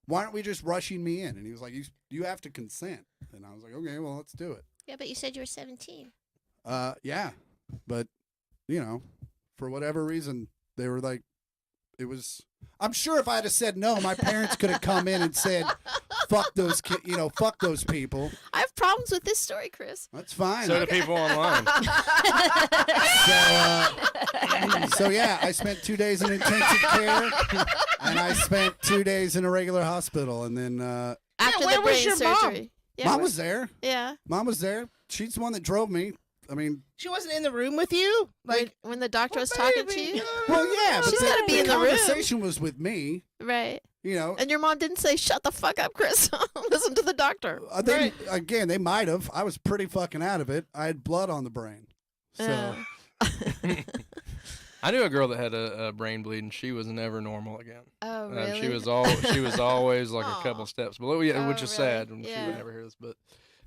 Why aren't we just rushing me in? And he was like, you have to consent. And I was like, okay, well, let's do it. Yeah, but you said you were 17. Yeah. But, for whatever reason, they were like, I'm sure if I had said no, my parents could have come in and said, fuck those kids, fuck those people. I have problems with this story, Chris. That's fine. So do people online. So yeah, I spent 2 days in intensive care, and I spent 2 days in a regular hospital, and then After where the was brain your mom? surgery. Yeah, Mom was there. Yeah. Mom was there. She's the one that drove me. I mean, She wasn't in the room with you? When the doctor was talking to you? well, yeah, but She's gotta be in the room. conversation was with me. Right. And And your mom didn't say, shut the fuck up, Chris. Listen to the doctor. again, they might have. I was pretty fucking out of it. I had blood on the brain. So I knew a girl that had a brain bleed, and she was never normal again. Oh, really? She was always like a couple steps below, which is really? sad. And she Yeah. would never hear this, but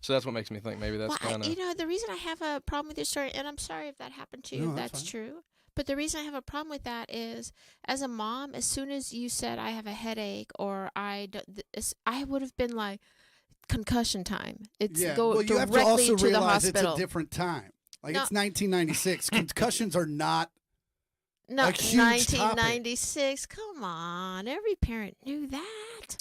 so that's what makes me think maybe that's kind of. The reason I have a problem with your story, and I'm sorry if that happened to you, No, if that's that's fine. true. But the reason I have a problem with that is, as a mom, as soon as you said I have a headache or I would have been like, concussion time. It's go well, you have to directly also to the realize hospital. it's a different time. No. It's 1996. Concussions are not. No, a huge topic. 1996. Come on, every parent knew that.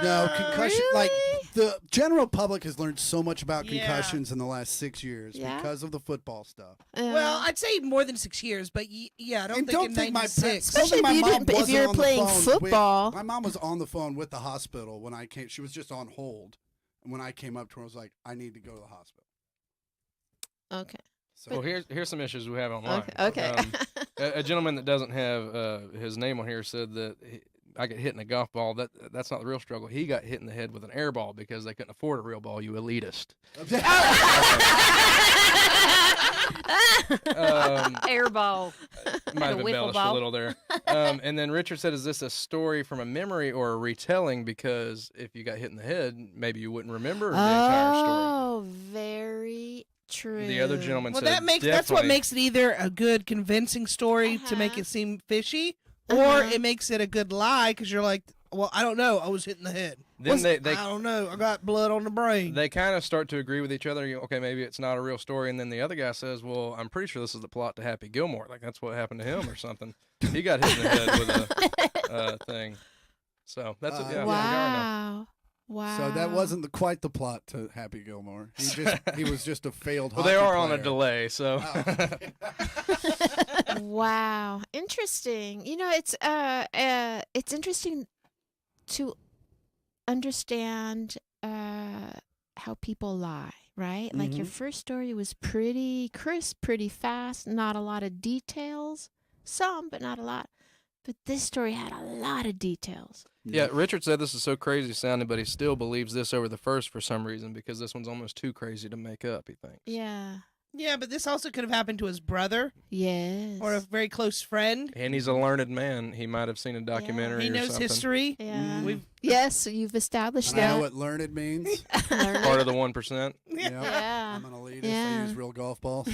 No, concussion. Really? The general public has learned so much about Yeah. concussions in the last 6 years Yeah? because of the football stuff. Well, I'd say more than 6 years, but yeah, I don't And think don't in think my 96. Especially if my you mom didn't- if wasn't you're on the playing phone football. my mom was on the phone with the hospital when I came. She was just on hold, and when I came up to her, I was like, "I need to go to the hospital." Okay. So Well, here's some issues we have online. Okay. A gentleman that doesn't have his name on here said that I get hit in a golf ball. That's not the real struggle. He got hit in the head with an air ball because they couldn't afford a real ball. You elitist. Airball. Might have A wiffle embellished ball. a little there. And then Richard said, "Is this a story from a memory or a retelling? Because if you got hit in the head, maybe you wouldn't remember the entire story." Oh, very true. The other gentleman Well, said, that's what "Definitely." makes it either a good convincing story to make Uh-huh. it seem fishy, or it makes it a good lie because you're like, well, I don't know, I was hit in the head. Then they I don't know, I got blood on the brain. They kind of start to agree with each other. Okay, maybe it's not a real story. And then the other guy says, well, I'm pretty sure this is the plot to Happy Gilmore. Like, that's what happened to him or something. He got hit in the head with a thing. So that's it. Yeah, Wow. Wow. So that wasn't quite the plot to Happy Gilmore. He was just a failed. Well, they hockey are on a player. delay, so. Wow. Interesting. It's interesting to understand how people lie, right? Like your first story was pretty crisp, pretty fast, not a lot of details. Some, but not a lot. But this story had a lot of details. Yeah, Richard said this is so crazy sounding, but he still believes this over the first for some reason because this one's almost too crazy to make up, he thinks. Yeah. Yeah, but this also could have happened to his brother Yes. or a very close friend. And he's a learned man. He might have seen a documentary He or knows something. history. Yeah. We've Yes, you've established I know that. what learned means. Part of the 1%. Yep. Yeah. I'm an elitist. Yeah. I use real golf balls.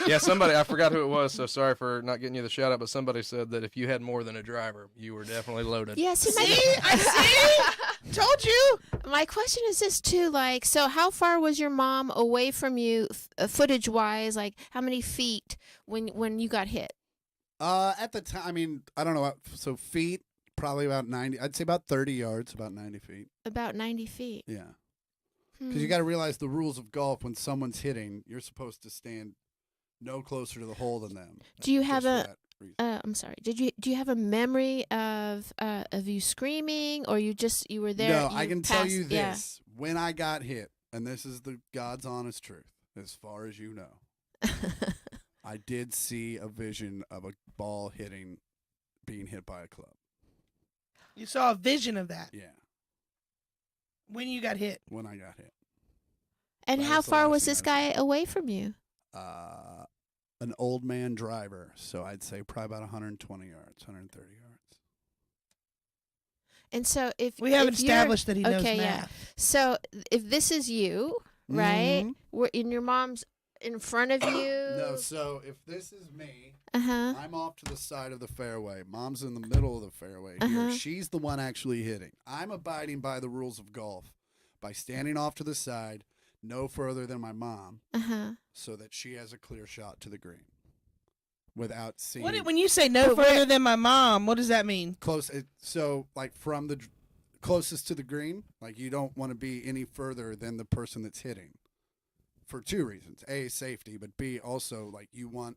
Yeah, somebody, I forgot who it was, so sorry for not getting you the shout out, but somebody said that if you had more than a driver, you were definitely loaded. Yes, he See? I see. Told you. My question is this too, like, so how far was your mom away from you, footage wise? Like, how many feet when you got hit? At the time, I mean, I don't know. So feet, probably about 90. I'd say about 30 yards, about 90 feet. About 90 feet. Yeah. Hmm. Because you got to realize the rules of golf. When someone's hitting, you're supposed to stand no closer to the hole than them. Do you have just for a? that reason. I'm sorry. Do you have a memory of you screaming, or you were there? No, I can tell you yeah. this. When I got hit, and this is the God's honest truth, as far as you know, I did see a vision of a ball being hit by a club. You saw a vision of that Yeah, when you got hit. when I got hit. And That how was the far last was thing this I guy away from you? An old man driver, so I'd say probably about 120 yards, 130 yards. And so if We haven't if you're- established that he knows okay, math. yeah. So if this is you, right? Mhm. We're in your mom's in front of you. No, so if this is me, Uh-huh. I'm off to the side of the fairway. Mom's in the middle of the fairway Uh-huh. here. She's the one actually hitting. I'm abiding by the rules of golf by standing off to the side, no further than my mom, Uh-huh. so that she has a clear shot to the green without seeing When you say no But further than my mom, what does that mean? close. So, like from the closest to the green, like you don't want to be any further than the person that's hitting for two reasons. A, safety, but B, also like you want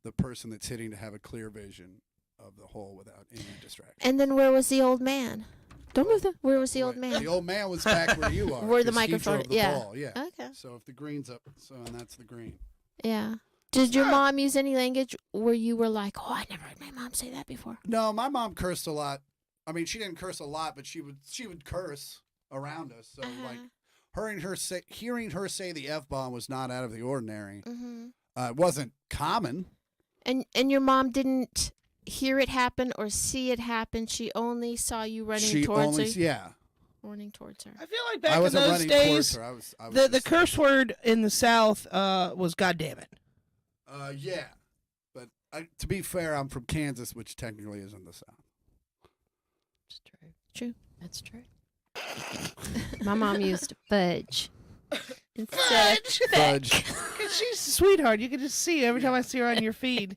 the person that's hitting to have a clear vision of the hole without any distraction. And then where was the old man? Don't move the. Where was the old Wait, man? The old man was back where you are. Where the 'cause he microphone- drove the yeah. ball, yeah. Okay. So if the green's up, and that's the green. Yeah. Did your mom use any language where you were like, "Oh, I never heard my mom say that before"? No, my mom cursed a lot. I mean, she didn't curse a lot, but she would curse around us. So like hearing her say the F-bomb was not out of the ordinary. Mm-hmm. It wasn't common. And your mom didn't hear it happen or see it happen. She only saw you running towards her. Yeah. Running towards her. I feel like I back in wasn't those running towards days, her. I was the just- curse word in the South was "God damn it." Yeah, but to be fair, I'm from Kansas, which technically is in the South. It's true. True. That's true. My mom used fudge. Fudge. Fudge. 'Cause she's a sweetheart. You can just see every time I see her on your feed.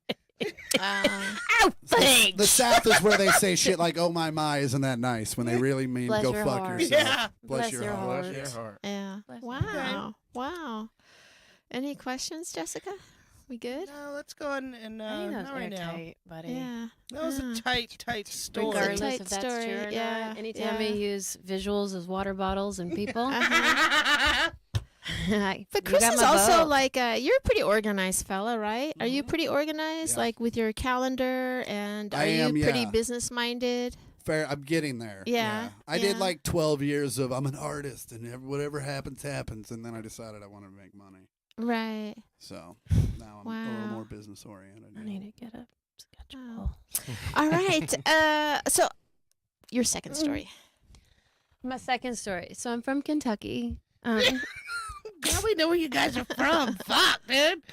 The South is where they say shit like "Oh my, isn't that nice?" when they really mean Bless "Go your fuck heart." yourself." Yeah. Bless your heart. Bless your heart. Yeah. Bless Wow. Wow. Any questions, Jessica? We good? No, let's go on and I think that was not right now. airtight, buddy. Yeah. That was a tight story. Regardless tight if that's story, true or yeah, not. Anytime yeah. we use visuals as water bottles and people. But Chris is also like you're a pretty organized fella, right? Are you pretty organized, Yeah. like with your calendar, and are I am, you pretty yeah. business minded? Fair, I'm getting there. Yeah, I did yeah. like 12 years of I'm an artist and whatever happens, happens. And then I decided I wanted to make money. Right. So now I'm a Wow. little more business oriented. I need to get a schedule. Wow. All right. So your second story. My second story. So I'm from Kentucky. God, we know where you guys are from. Fuck, dude.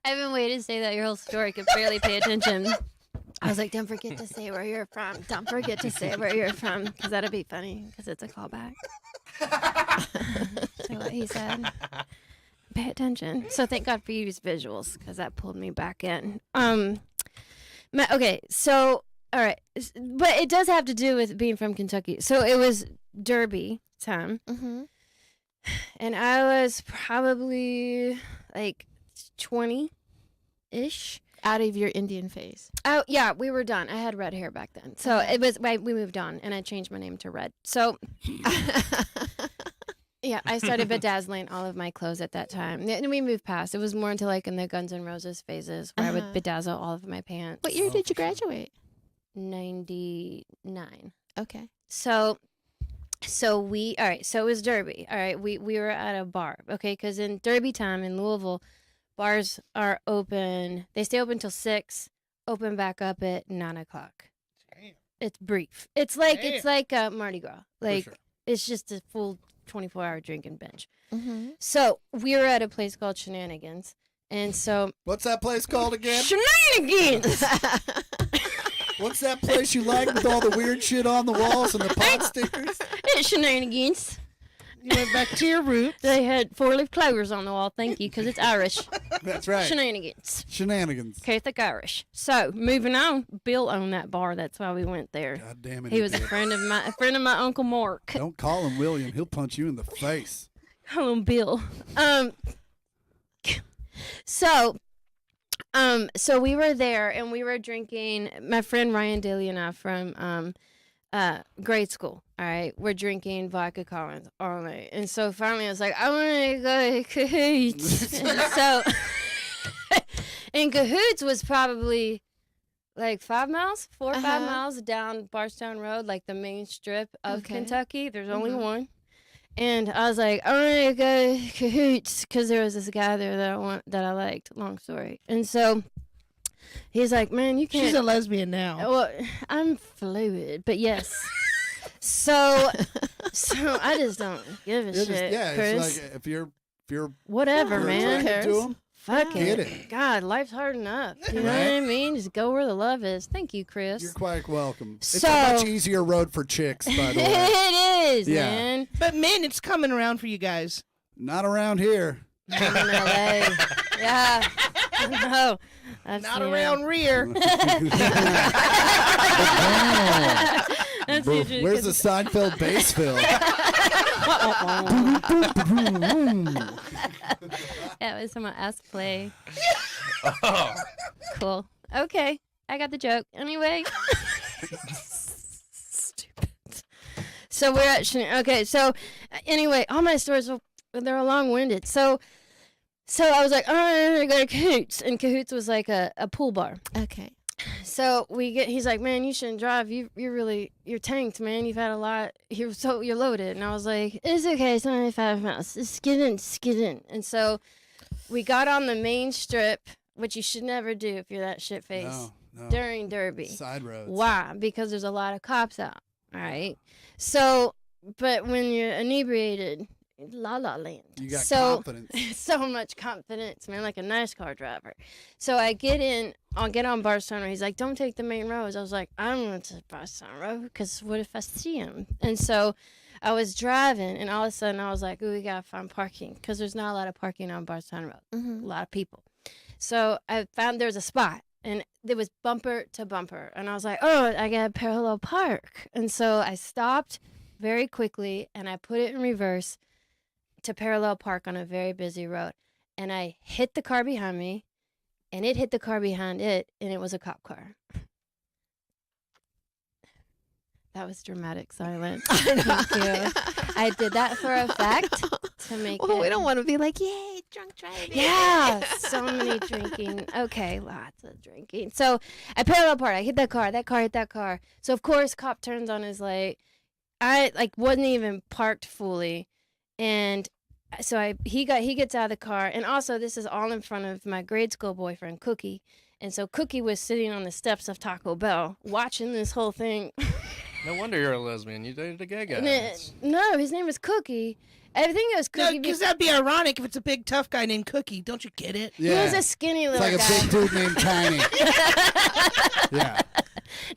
I've been waiting to say that your whole story. Could barely pay attention. I was like, don't forget to say where you're from. Don't forget to say where you're from, because that'll be funny, because it's a callback. So what he said. Pay attention. So thank God for you use visuals, because that pulled me back in. Okay, so all right, but it does have to do with being from Kentucky. So it was Derby time, Mm-hmm. and I was probably like 20-ish. Out of your Indian phase. Oh yeah, we were done. I had red hair back then, so it was. We moved on, and I changed my name to Red. So yeah, I started bedazzling all of my clothes at that time, and we moved past. It was more into like in the Guns N' Roses phases, where I Uh-huh. would bedazzle all of my pants. What year did you for sure. graduate? 99. Okay. So So so it was Derby. All right, we were at a bar, okay, because in Derby time in Louisville, bars are open. They stay open till 6, open back up at 9 o'clock. Damn. It's brief. It's like Damn. Mardi Gras. Like sure. it's just a full 24-hour drinking bench. Mm-hmm. So we were at a place called Shenanigans, and so What's that place called again? Shenanigans. What's that place you like with all the weird shit on the walls and the pot stickers? It's Shenanigans. You went back to your roots. They had 4-leaf clovers on the wall. Thank you, because it's Irish. That's right. Shenanigans. Shenanigans. Catholic Irish. So moving on, Bill owned that bar. That's why we went there. God damn it. He was a did. friend of my Uncle Mark. Don't call him William. He'll punch you in the face. Call him Bill. So we were there and we were drinking. My friend Ryan Daly and I from grade school. All right, we're drinking vodka Collins all night, and so finally I was like, I want to go to Cahoots. And so, and Cahoots was probably like 4 or 5 miles down Bardstown Road, like the main strip of Kentucky. There's only one. And I was like, I want to go to Cahoots because there was this guy there that I liked. Long story. And so he's like, man, you can't. She's a lesbian now. Well, I'm fluid, but yes. So I just don't give a shit, Chris. It's like if you're whatever, man. attracted to him, Fuck get it. it. God, life's hard enough. You know Right? what I mean? Just go where the love is. Thank you, Chris. you're quite welcome. It's So- a much easier road for chicks, by the way. It is, Yeah. man. But men, it's coming around for you guys. Not around here. I'm in LA. Yeah. No. I've Not seen around rear. That's Bro, usually where's the 'cause- Seinfeld bass fill? That was someone ask play. Oh. Cool. Okay. I got the joke. Anyway. Stupid. So we're at okay, so anyway, all my stories they're long-winded. So I was like, oh, I'm gonna go to Cahoots, and Cahoots was like a pool bar. Okay. So he's like, man, you shouldn't drive. You're tanked, man. You've had a lot. You're loaded. And I was like, it's okay. It's only 5 miles. Just get in. And so we got on the main strip, which you should never do if you're that shit face No. during Derby. Side roads. Why? Because there's a lot of cops out. All right. So, but when you're inebriated, la la land. You got so, confidence. So much confidence, man, like a NASCAR driver. So I'll get on Bardstown Road. He's like, don't take the main roads. I was like, I'm going to Bardstown Road because what if I see him? And so I was driving, and all of a sudden I was like, ooh, we got to find parking because there's not a lot of parking on Bardstown Road. Mm-hmm. A lot of people. So I found there's a spot, and it was bumper to bumper. And I was like, oh, I got to parallel park. And so I stopped very quickly, and I put it in reverse to parallel park on a very busy road. And I hit the car behind me, and it hit the car behind it, and it was a cop car. That was dramatic silence. Thank you. I did that for a fact to make Well, it. we don't want to be like, yay, drunk driving. Yeah, so many drinking. Okay, lots of drinking. So I parallel parked. I hit that car hit that car. So of course, cop turns on his light. I wasn't even parked fully, and so he gets out of the car, and also this is all in front of my grade school boyfriend Cookie, and so Cookie was sitting on the steps of Taco Bell watching this whole thing. No wonder you're a lesbian. You dated a gay guy. No, his name was Cookie. I think it was Cookie. Because that'd be ironic if it's a big tough guy named Cookie. Don't you get it? He was a skinny It's little like guy. a big dude named Tiny. Yeah.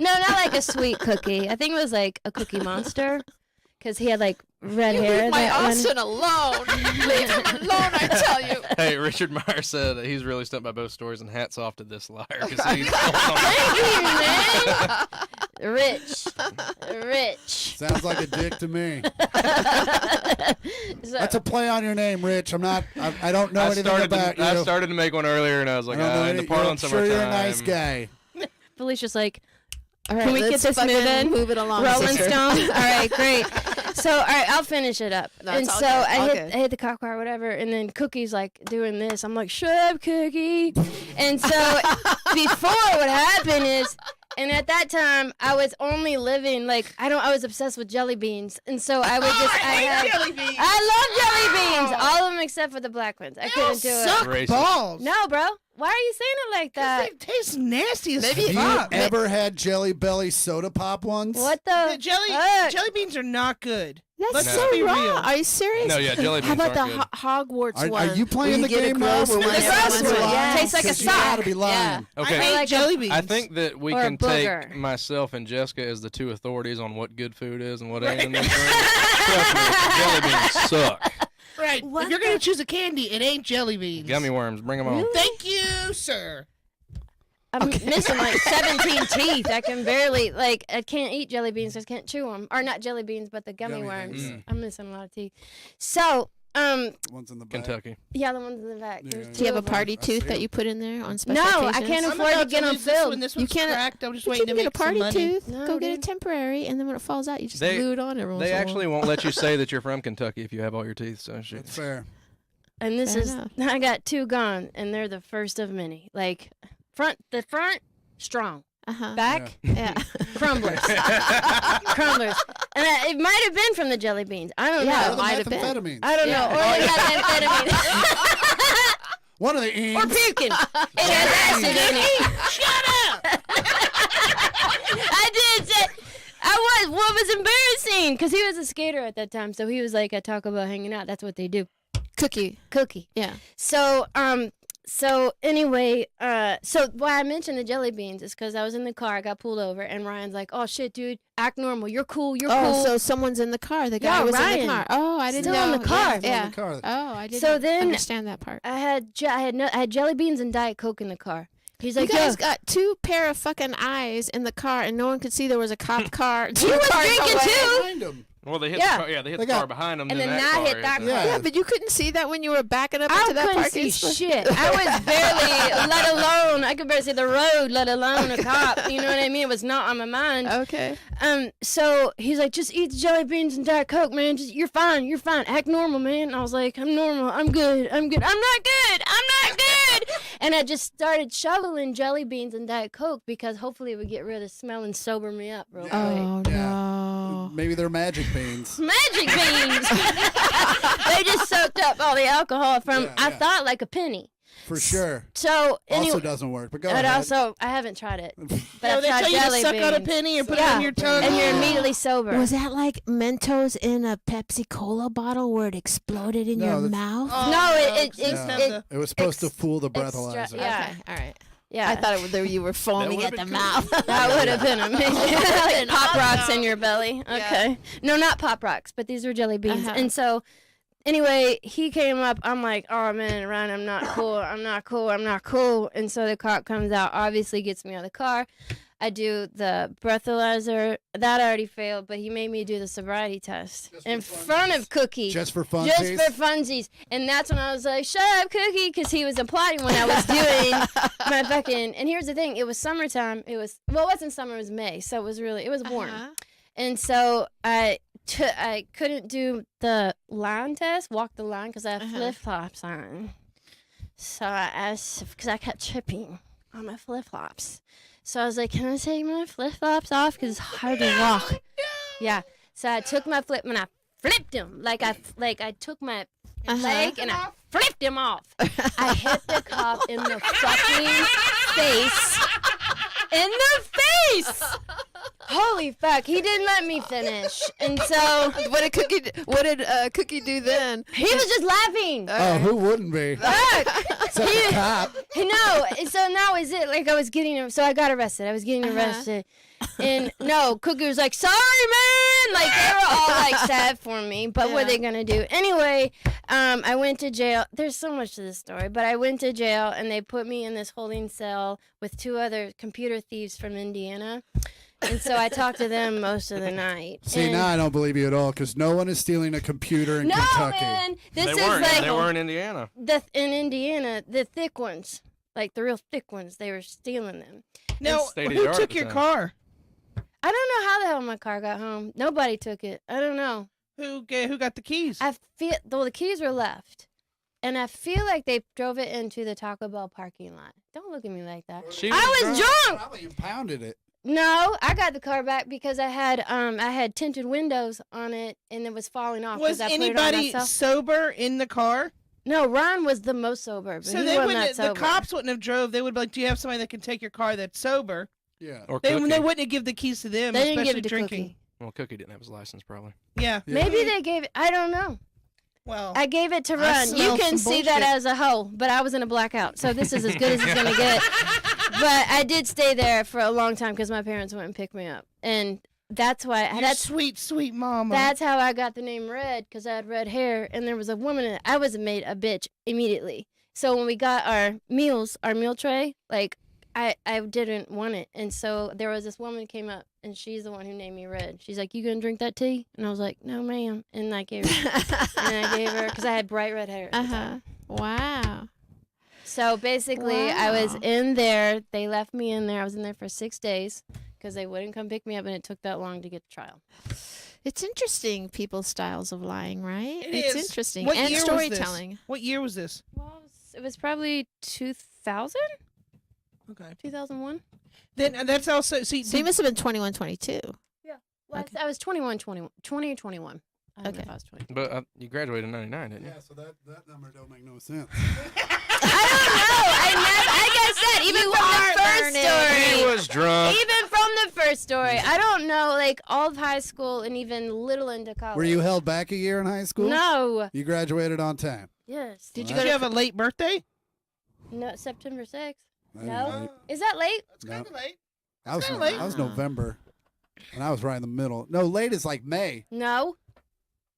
No, not like a sweet cookie. I think it was like a Cookie Monster, because he had like red hair. Leave my that one. Austin alone. Leave him alone, I tell you. Hey, Richard Meyer said that he's really stumped by both stories, and hats off to this liar. 'Cause he's Thank you, man. Rich. Sounds like a dick to me. So, That's a play on your name, Rich. I don't know anything about you. I started to make one earlier, and I was like, I don't know in the any- parlance I'm of sure our you're a time. nice guy. Felicia's like, All right, can we get let's this fucking moving? move it along, Rolling sister. Stone. All right, great. So, all right, I'll finish it up. That's and all so good, all I good. hit the cop car, whatever, and then Cookie's like doing this. I'm like, shut up, Cookie. And so before what happened is And at that time, I was only living I was obsessed with jelly beans, and so I would just jelly beans. I love jelly beans, all of them except for the black ones. I couldn't do it. Suck Racist. balls. No, bro. Why are you saying it like that? They taste nasty as Maybe fuck. Have you ever had Jelly Belly soda pop ones? What the? The jelly fuck? beans are not good. That's Let's so be wrong. real. Are you serious? No, yeah, jelly beans How about aren't the Hogwarts Are one? you playing where the you get a game now? gross Where one? we're The saying gross we're one, lying? yeah. Tastes like a 'Cause you gotta sock. be lying. Okay. I hate like jelly a- beans. I think that we Or a can take booger. myself and Jessica as the two authorities on what good food is and what ain't in these things. Trust me, jelly beans suck. Right. What If you're going to choose a candy, it ain't jelly beans. Gummy worms, bring them on. Thank you, sir. I'm missing like 17 teeth. I can barely, I can't eat jelly beans. I just can't chew them. Or not jelly beans, but the gummy Gummy worms. beans. I'm missing a lot of teeth. So, One's in the back. Kentucky. yeah, the ones in the back. Yeah, There's yeah. Do you have two a of 'em. party I tooth see that 'em. you put in there on special No, occasions? I can't I'm afford to about get them lose this filled. one. This You one's can't. cracked. I'm just But waiting you to can get a make some party money. tooth. No, Go get a dude. temporary, and then when it falls out, you just They- glue it on every once They in a while. actually won't let you say that you're from Kentucky if you have all your teeth. So shoot. That's fair. And this Fair is, enough. I got two gone, and they're the first of many. The front, strong. Uh-huh. Back, Yeah. crumblers. Crumblers. And it might have been from the jelly beans. I don't Yeah, Or know. the might have been. methamphetamines. I don't know. Or they got amphetamine. One of the Or Eames. puking. It has acid in it. Shut up! I did say, what was embarrassing, because he was a skater at that time, so he was like at Taco Bell hanging out. That's what they do. Cookie. Yeah. So anyway, so why I mentioned the jelly beans is because I was in the car, I got pulled over, and Ryan's like, "Oh shit, dude, act normal. You're cool. You're Oh, cool." so someone's in the car. The guy Yeah, was in Ryan. the car. Oh, I didn't Still know. in the car. Yeah. In the car. Oh, I didn't So then- understand that part. I had jelly beans and Diet Coke in the car. He's You like, guys "Yo." got two pair of fucking eyes in the car, and no one could see there was a cop car. He was drinking too. Behind him. Well, they hit Yeah. the car. Yeah, they hit They the car got- behind them. And then then that I car hit hit that them. car. Yeah. Yeah, but you couldn't see that when you were backing up I into that couldn't parking see spot. shit. I was barely, I could barely see the road, let alone a cop. You know what I mean? It was not on my mind. Okay. So he's like, "Just eat the jelly beans and Diet Coke, man. You're fine. Act normal, man." And I was like, "I'm normal. I'm good. I'm not good. And I just started shoveling jelly beans and Diet Coke because hopefully it would get rid of the smell and sober me up real quick. Oh, Yeah. no. Maybe they're magic beans. Magic beans. They just soaked up all the alcohol from, Yeah, I yeah. thought, like a penny. For sure. So anyway, Also doesn't work. But go but ahead. also I haven't tried it. But No, I've they tried tell you to jelly suck beans. out a penny or put it Yeah. on your tongue. And you're immediately sober. Was that like Mentos in a Pepsi Cola bottle where it exploded in No, your that's- mouth? Oh, No, it- it's it's- not it- the- It was supposed to fool the extra- breathalyzer. yeah. Okay, all right. Yeah. I thought you were foaming would've at the been cool. mouth. That would have been amazing. Like been Pop Rocks awesome. in your belly. Yeah. Okay. No, not Pop Rocks, but these were jelly beans. Uh-huh. And so, anyway, he came up. I'm like, "Oh, man, Ryan, I'm not cool. I'm not cool. And so the cop comes out, obviously gets me out of the car. I do the breathalyzer. That already failed, but he made me do the sobriety test Just in for front of Cookie. Just for fun. Just for funsies. And that's when I was like, "Shut up, Cookie," because he was applauding when I was doing my fucking. And here's the thing: it was summertime. It wasn't summer. It was May, so it was warm. Uh-huh. And so I couldn't do the line test, walk the line, because I had Uh-huh. flip flops on. So I asked, because I kept tripping on my flip flops. So I was like, "Can I take my flip flops off? Because it's hard to walk." Yeah. So I took my flip and I flipped him. Like I took my leg and I flipped him off. I hit the cop in the fucking face. In the face! Holy fuck! He didn't let me finish, and so What did Cookie do then? he was just laughing. Oh, who wouldn't be? Fuck! Except the cop. No, so now is it like I was getting, so I got arrested. I was getting arrested. And no, Cookie was like, "Sorry, man!" Like, they were all like sad for me, but what are they gonna do? Anyway, I went to jail. There's so much to this story, but I went to jail and they put me in this holding cell with two other computer thieves from Indiana. And so I talked to them most of the night. See, And- now I don't believe you at all because no one is stealing a computer in no, Kentucky. man, this They is weren't. like They were in Indiana. in Indiana, the thick ones, like the real thick ones. They were stealing them. No, State of the who art took at the your time. car? I don't know how the hell my car got home. Nobody took it. I don't know. Who got the keys? I feel though the keys were left, and I feel like they drove it into the Taco Bell parking lot. Don't look at me like that. She I was drunk. Probably impounded it. No, I got the car back because I had tinted windows on it and it was falling off. Was I put it on anybody myself. sober in the car? No, Ron was the most sober, but So he they wasn't wouldn't. that sober. The cops wouldn't have drove. They would be like, "Do you have somebody that can take your car that's sober?" Yeah. Or They Cookie. wouldn't have give the keys to them, They didn't especially give it to drinking. Cookie. Well, Cookie didn't have his license, probably. Yeah. Maybe they gave it. I don't know. Well, I gave it to I Ron. You smell can some see that bullshit. as a hoe, but I was in a blackout, so this is as good as it's gonna get. But I did stay there for a long time because my parents went and picked me up, and that's why. you That's sweet, sweet mama. That's how I got the name Red, because I had red hair, and there was a woman in it. I was made a bitch immediately. So when we got our meals, our meal tray, like, I didn't want it. And so there was this woman came up, and she's the one who named me Red. She's like, "You gonna drink that tea?" And I was like, "No, ma'am." And I gave her, because I had bright red hair. at the time. Wow. So basically, I was Wow. in there. They left me in there. I was in there for 6 days because they wouldn't come pick me up, and it took that long to get the trial. It's interesting, people's styles of lying, right? It It's is. interesting. What and year was this? storytelling. What year was this? Well, it was probably 2000, Okay. 2001. Then that's also see. So you must have been 21, 22. Well, Okay. I was 21, 20 or 21. I don't know Okay. if I was 20. But you graduated in 99, didn't you? Yeah, so that number don't make no sense. I don't know. Like I said, even You from are the first learning. He story. was drunk. Even from the first story. I don't know, like, all of high school and even little into college. Were you held back a year in high school? No. You graduated on time. Yes. Did Did you have a late birthday? No, September 6th. That No. ain't late. Is that late? That's No. kind of late. I was kinda late. I was Ah. November, and I was right in the middle. No, late is like May. No.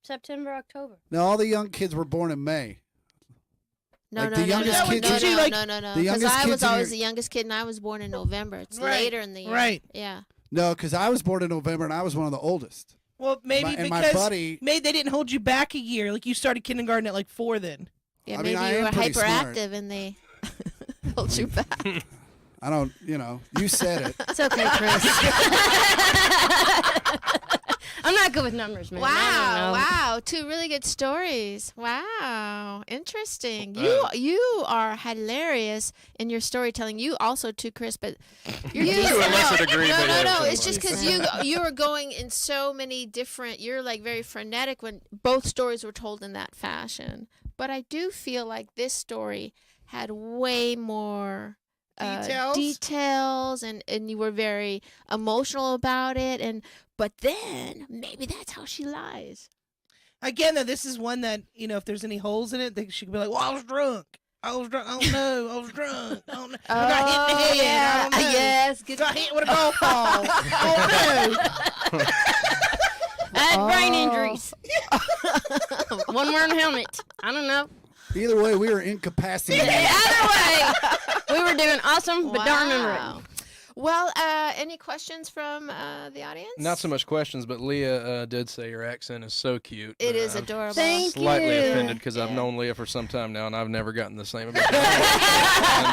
September, October. No, all the young kids were born in May. No, Like no, the no, youngest no, kid- no, Did you, no, like- no, no, no. the Because youngest I kids was in always your- the youngest kid, and I was born in November. It's Right, later in the year. right. Yeah. No, because I was born in November, and I was one of the oldest. Well, maybe And my because buddy, maybe they didn't hold you back a year. Like you started kindergarten at like 4 then. Yeah, I mean, maybe I you am were pretty smart. hyperactive and they held you back. I don't, you said it. It's okay, Chris. I'm not good with numbers, man. I don't Wow, know. wow. 2 really good stories. Wow. Interesting. Uh, You are hilarious in your storytelling. You also too, Chris, but you're To a lesser degree, No, but no, yeah, no. somewhat. It's just because you are going in so many different. You're like very frenetic when both stories were told in that fashion. But I do feel like this story had way more details, and you were very emotional about it. But then maybe that's how she lies. Again, though, this is one that if there's any holes in it, she could be like, "Well, I was drunk. I was drunk. I don't know. I was drunk. I don't know. I got hit in the head. yeah. I don't know. Yes. Good. Got hit with a golf ball. I don't know." I had brain injuries. One wearing a helmet. I don't know. Either way, we were incapacitated. Either way, we were doing awesome, but don't remember Wow. Well, any questions from the audience? Not so much questions, but Leah did say your accent is so cute. It is I'm adorable. Thank slightly you. offended because I've Yeah. known Leah for some time now, and I've never gotten the same about her.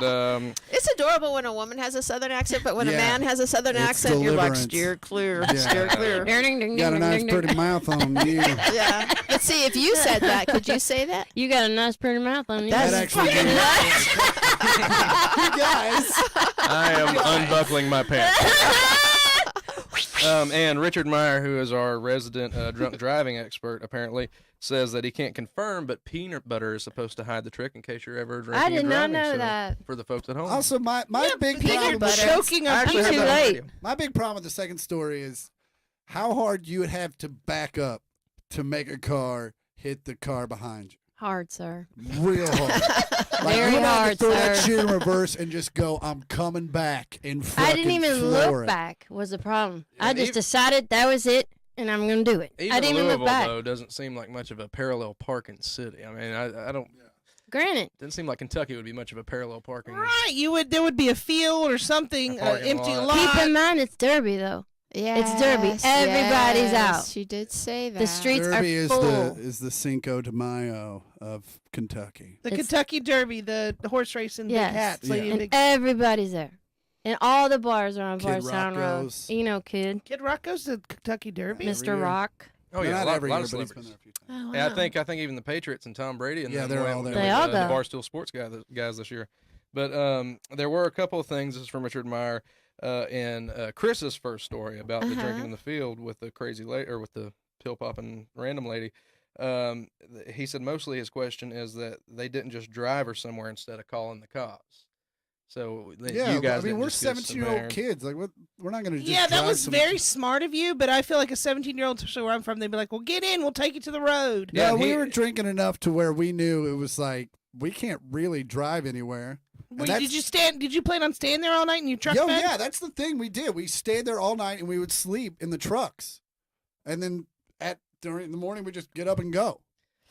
And It's adorable when a woman has a southern accent, but when a Yeah. man has a southern It's accent, you're like, deliverance. steer clear, Yeah. steer clear. Ding, ding, Got a ding, nice, ding, ding, pretty mouth on you. Yeah. Let's see, if you said that, could you say that? You got a nice, pretty mouth on you. That's That actually fucking did. You guys. I am unbuckling my pants. And Richard Meyer, who is our resident drunk driving expert, apparently says that he can't confirm, but peanut butter is supposed to hide the trick in case you're ever drinking. I did and not driving, know so that. For the folks at home. Also, my big Peanut problem butter. with Choking I on actually heard peanut that on butter. radio. my big problem with the second story is how hard you would have to back up to make a car hit the car behind you. Hard, sir. Real hard. Like Very you would have hard, to throw that sir. shit in reverse and just go, I'm coming back and fucking I didn't even floor look it. back was the problem. Yeah, I just even- decided that was it, and I'm going to do it. Even I didn't even Louisville, look back. though, doesn't seem like much of a parallel parking city. I mean, I don't. Granted. Didn't seem like Kentucky would be much of a parallel parking. Right, there would be a field or something, A parking empty lot. lot. Keep in mind, it's Derby, though. Yes, Derby. Everybody's out. She did say that. The streets Derby are is full. the Cinco de Mayo of Kentucky. The It's- Kentucky Derby, the horse racing, Yes. big hats, lady in And big. everybody's there. And all the bars are on Kid Barstown Rock Road. goes. You know, Kid. Kid Rock goes to Kentucky Derby. Yeah. Mr. year. Rock. Oh yeah, not a lot, every lot year, of but he's been celebrities. there a few times. Oh, Yeah, wow. I think even the Patriots and Tom Brady and Yeah, them they're went all there. with, They all the go. Barstool Sports guys this year. But there were a couple of things. This is from Richard Meyer. in Chris's first story about the Uh-huh. drinking in the field with the crazy lady or with the pill popping random lady. He said mostly his question is that they didn't just drive her somewhere instead of calling the cops. So Yeah, you guys, I mean, didn't we're just get 17-year-old submarried. kids. Like, what? We're not going to just Yeah, that drive was some- very smart of you, but I feel like a 17-year-old, especially where I'm from, they'd be like, well, get in, we'll take you to the road. Yeah, No, and we he- were drinking enough to where we knew it was like we can't really drive anywhere. And Wait, did you plan on staying there all night in your truck bed? Yeah, that's the thing we did. We stayed there all night and we would sleep in the trucks, and then during the morning we just get up and go.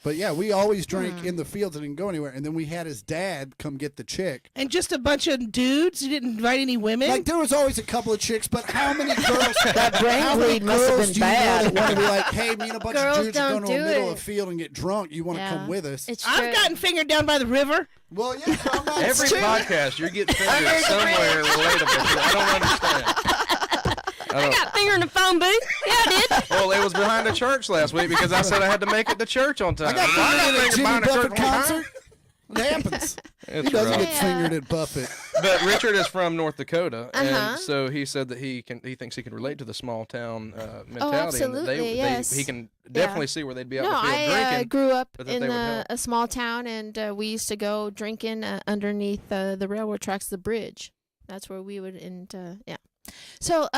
But yeah, we always drank in the fields and didn't go anywhere. And then we had his dad come get the chick. And just a bunch of dudes? You didn't invite any women? Like, there was always a couple of chicks, but how many girls? That brain how many bleed must have girls been do you know bad. that want to be like, hey, me and a bunch Girls of dudes are don't going to do the middle it. of the field and get drunk. You want to Yeah. come with us? It's I've true. gotten fingered down by the river. Well, yeah, so I'm not Every saying- podcast, you're getting fingered somewhere relatable. I don't understand. I got finger in the phone booth. Yeah, I did. Well, it was behind a church last week because I said I had to make it to church on time. I got So fingered at a fingered Jimmy behind a church Buffett one time. concert. It happens. He It's doesn't rough. get fingered at Buffett. But Richard is from North Dakota, Uh-huh. and so he said that he thinks he can relate to the small town mentality. And that absolutely, yes. he can definitely see where they'd be out No, in the field I drinking. grew up but that in they would help. a small town, and we used to go drinking underneath the railroad tracks, the bridge. That's where we would, yeah. So,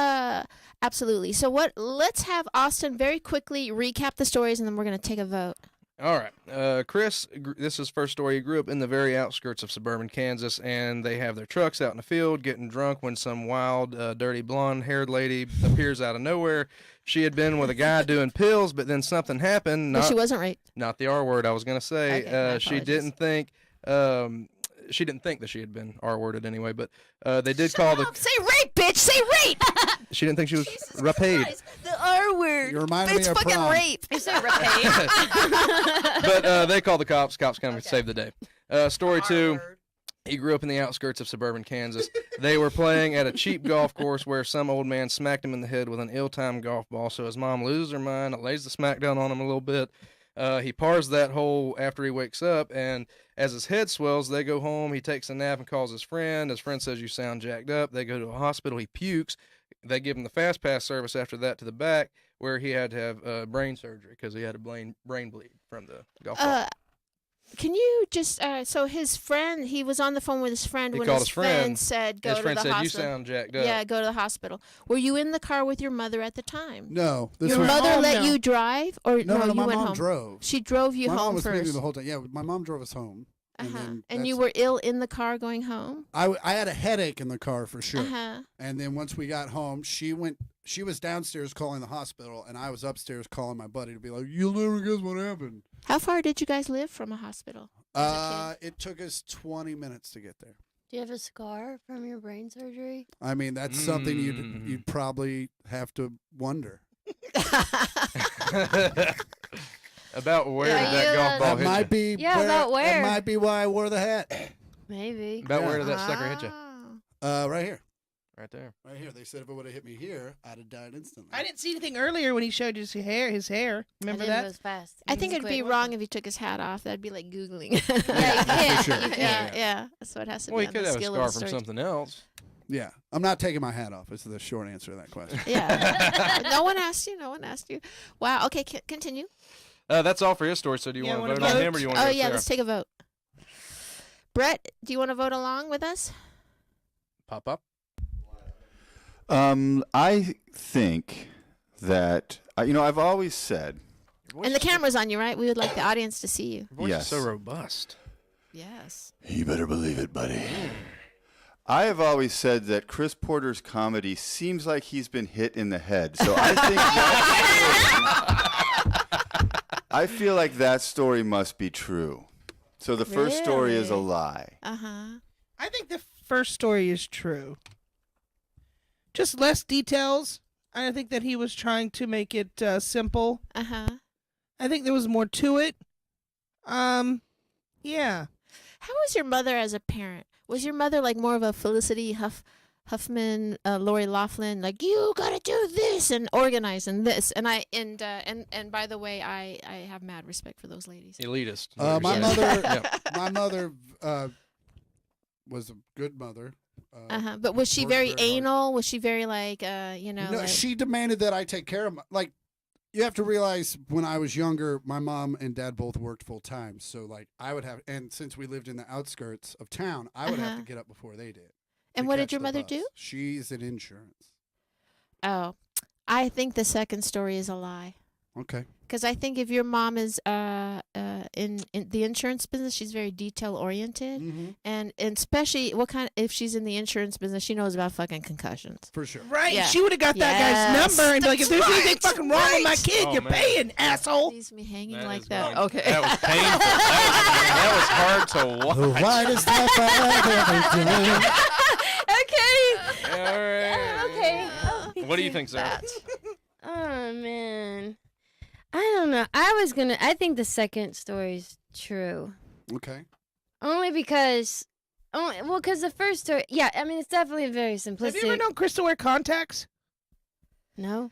absolutely. So, let's have Austin very quickly recap the stories, and then we're going to take a vote. All right. Chris, this is his first story. He grew up in the very outskirts of suburban Kansas, and they have their trucks out in the field getting drunk when some wild, dirty, blonde-haired lady appears out of nowhere. She had been with a guy doing pills, but then something happened. But she wasn't raped. Not the R word I was going to say. Okay, my She apologies. didn't think... she didn't think that she had been R-worded anyway, but they did call the... Say rape, bitch! Say rape! She didn't think she was raped. The R word. You reminded It's me of fucking prom. rape. You said repaid. But they called the cops. Cops come and saved the day. Story 2. He grew up in the outskirts of suburban Kansas. They were playing at a cheap golf course where some old man smacked him in the head with an ill-timed golf ball. So his mom loses her mind, lays the smackdown on him a little bit. He pars that hole after he wakes up, and as his head swells, they go home. He takes a nap and calls his friend. His friend says, "You sound jacked up." They go to a hospital. He pukes. They give him the fast pass service after that to the back, where he had to have brain surgery because he had a brain bleed from the golf ball. Can you just so his friend, he was on the phone with his friend He when called his his friend. said go His to friend the said, "You hospital. sound jacked up." Yeah, go to the hospital. Were you in the car with your mother at the time? No, this Your was mother home let now. you drive, or no. you My went mom home? drove. She drove you My mom home was with me first. the whole time. Yeah, my mom drove us home. And you were ill in the car going home. I had a headache in the car for sure. Uh-huh. And then once we got home, she was downstairs calling the hospital, and I was upstairs calling my buddy to be like, "You'll never guess what happened." How far did you guys live from a hospital? It took us 20 minutes to get there. Do you have a scar from your brain surgery? I mean, that's something you'd probably have to wonder. About where Yeah, did that you, golf ball That hit might you? be Yeah, about where? That might be why I wore the hat. Maybe. About where Yeah. did that sucker hit you? Right here. Right there. Right here. They said if it would have hit me here, I'd have died instantly. I didn't see anything earlier when he showed his hair. Remember I didn't that? go as fast. I He think was it'd be quick, wrong wasn't if he took his hat off. That'd be like Googling. Yeah, you can't. sure. You yeah, can't. yeah. So it has to Well, be you on could the have a skill scar of the from story. something else. Yeah. I'm not taking my hat off. Is the short answer to that question. Yeah. No one asked you. No one asked you. Wow. Okay. Continue. That's all for his story. So do you Yeah, want to wanna vote on vote? him or do you want to Oh go yeah. Sarah? Let's take a vote. Brett, do you want to vote along with us? Pop up. I think that I've always said And the camera's on you, right? We would like the audience to see you. Your voice Yes. is so robust. Yes. you better believe it, buddy. I have always said that Chris Porter's comedy seems like he's been hit in the head. So I think I feel like that story must be true. So the first story is a Really? lie. Uh-huh. I think the first story is true. Just less details. I think that he was trying to make it simple. Uh-huh. I think there was more to it. Yeah. How was your mother as a parent? Was your mother like more of a Felicity Huffman, Lori Loughlin, like you gotta do this and organize and this? And by the way, I have mad respect for those ladies. Elitist. My Yeah. mother, Yeah. my mother was a good mother But was she worked very hard. anal? Was she very like, No, like, she demanded that I take care of like. You have to realize when I was younger, my mom and dad both worked full time. So like I would have, and since we lived in the outskirts of town, I would have to get up before they did. And to what did catch your the mother bus. do? She's in insurance. Oh, I think the second story is a lie. Okay. Because I think if your mom is in the insurance business, she's very detail oriented, and especially if she's in the insurance business, she knows about fucking concussions. For sure. Right. Yeah. She would have got that guy's number and be like, if there's anything fucking wrong with my kid, Oh, you're man. paying, asshole. Leaves me hanging That like is that. one- Okay. That was painful. That was hard to watch. whitest stuff I've ever done. Okay. All right. Okay. What do you think, Sarah? Oh man, I don't know. I think the second story's true. Okay. Only because, because the first story, yeah, I mean, it's definitely very simplistic. Have you ever known Chris to wear contacts? No.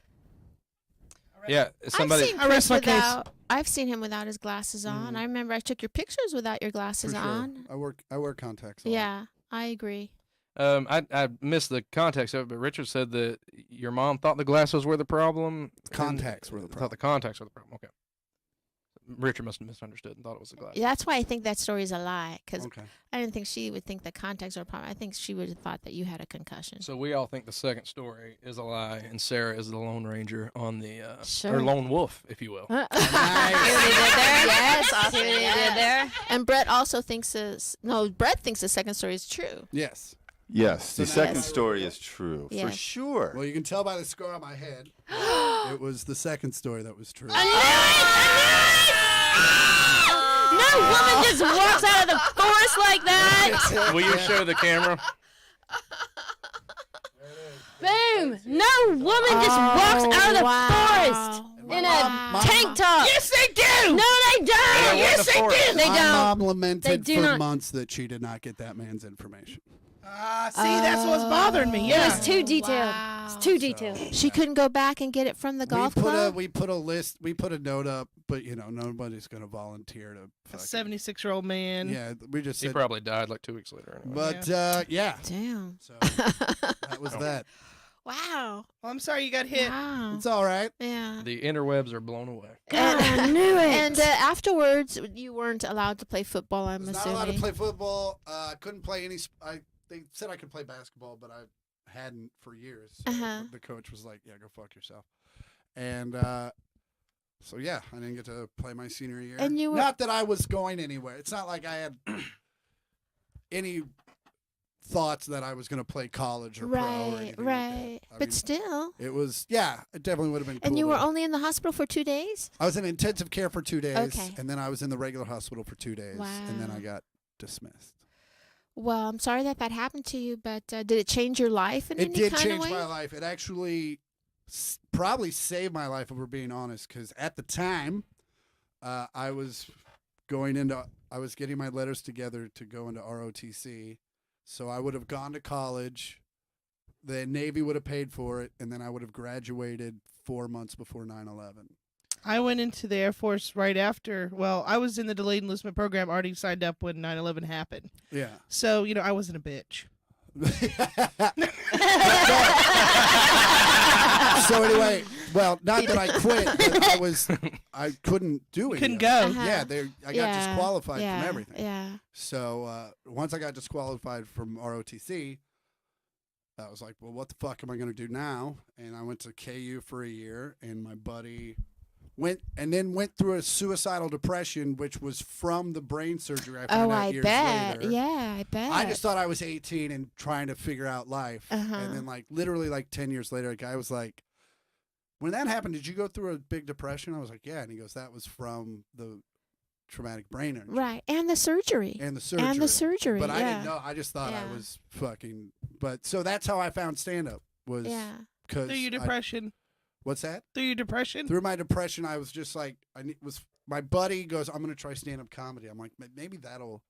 Yeah, somebody. I've seen I rest Chris my case. without. I've seen him without his glasses on. I remember I took your pictures without your For glasses sure. on. I wear contacts. a lot. Yeah, I agree. I missed the context of it, but Richard said that your mom thought the glasses were the problem. Contacts were the Thought the contacts were the problem. Okay. Richard must have misunderstood and thought it was the glasses. Yeah, that's why I think that story is a lie. Because Okay. I didn't think she would think the contacts were a problem. I think she would have thought that you had a concussion. So we all think the second story is a lie, and Sarah is the Lone Ranger on the Sure. or Lone Wolf, if you will. See what he did there? Yes, see what he did there? And Brett also thinks Brett thinks the second story is true. Yes. Yes, the So second Yes. story is true for Yes. sure. Well, you can tell by the scar on my head. It was the second story that was true. No woman just walks out of the forest like that. Will you show the camera? Boom. No woman just walks out of the forest in a tank top. Yes, they do. No, they don't. Yes, they do. They My don't. mom lamented do for not. months that she did not get that man's information. See, that's what's bothering me. It Yeah. was too detailed. Wow. It's too detailed. She couldn't go back and get it from the golf club. We put a list. We put a note up, but nobody's gonna volunteer to. A fucking- 76-year-old man. Yeah, we just He said. probably died like 2 weeks later. Anyway. But yeah, Damn. so that was that. Wow. Well, I'm sorry you got hit. Wow. It's all right. Yeah. The interwebs are blown away. God, I knew it. And afterwards, you weren't allowed to play football. I'm Was not assuming. allowed to play football. Couldn't play any. They said I could play basketball, but I hadn't for years. So the coach was like, "Yeah, go fuck yourself." And so yeah, I didn't get to play my senior year. And you were- not that I was going anywhere. It's not like I had any thoughts that I was going to play college or pro or Right. anything Right. like that. I But mean, still. it was it definitely would have been. And cool you were to- only in the hospital for 2 days. I was in intensive care for 2 days, Okay. and then I was in the regular hospital for 2 days, and then Wow. I got dismissed. Well, I'm sorry that happened to you, but did it change your life in It any did kind change of way? my life. It actually probably saved my life, if we're being honest, because at the time, I was getting my letters together to go into ROTC, so I would have gone to college. The Navy would have paid for it, and then I would have graduated 4 months before 9/11. I went into the Air Force right after. Well, I was in the delayed enlistment program, already signed up when 9/11 happened. Yeah. So, I wasn't a bitch. So anyway, well, not that I quit, but I couldn't do it. Couldn't go. Yeah, I got disqualified yeah, from everything. Yeah. So once I got disqualified from ROTC, I was like, well, what the fuck am I going to do now? And I went to KU for a year, and my buddy went through a suicidal depression, which was from the brain surgery I found out I years bet. later. Yeah, I bet. I just thought I was 18 and trying to figure out life. Uh-huh. And then, literally 10 years later, a guy was like, when that happened, did you go through a big depression? I was like, yeah. And he goes, that was from the traumatic brain injury. Right, and the surgery. And the surgery. And the surgery. But I yeah. didn't know. I just thought I Yeah. was fucking. But so that's how I found stand-up was Yeah. because Through your depression. what's that? Through your depression. Through my depression, I was just like, my buddy goes, I'm going to try stand-up comedy. I'm like, maybe that'll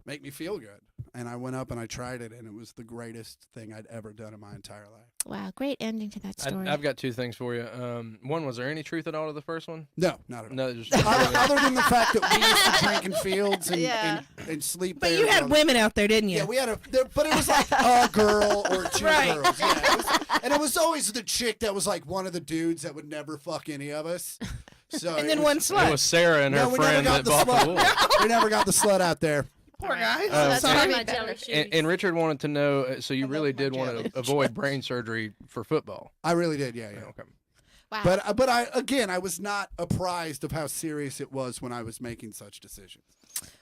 make me feel good. and I went up and I tried it, and it was the greatest thing I'd ever done in my entire life. Wow, great ending to that story. I've got two things for you. One, was there any truth at all to the first one? No, not at all. No, just Other than the fact that we used to drink in fields and, Yeah. and sleep But there. you had women out there, didn't you? Yeah, we had but it was like a girl or two Right. girls. Yeah, and it was always the chick that was like one of the dudes that would never fuck any of us. So and it then was, one it slut. was Sarah and her No, we never friend got that the bought the slut. wool. We never got the slut out there. Poor guy. that's Sorry. probably My better. jelly shoes. And Richard wanted to know, so you I really love my did want jelly. to avoid brain surgery for football. I really did, yeah. Okay. Wow. But I was not apprised of how serious it was when I was making such decisions.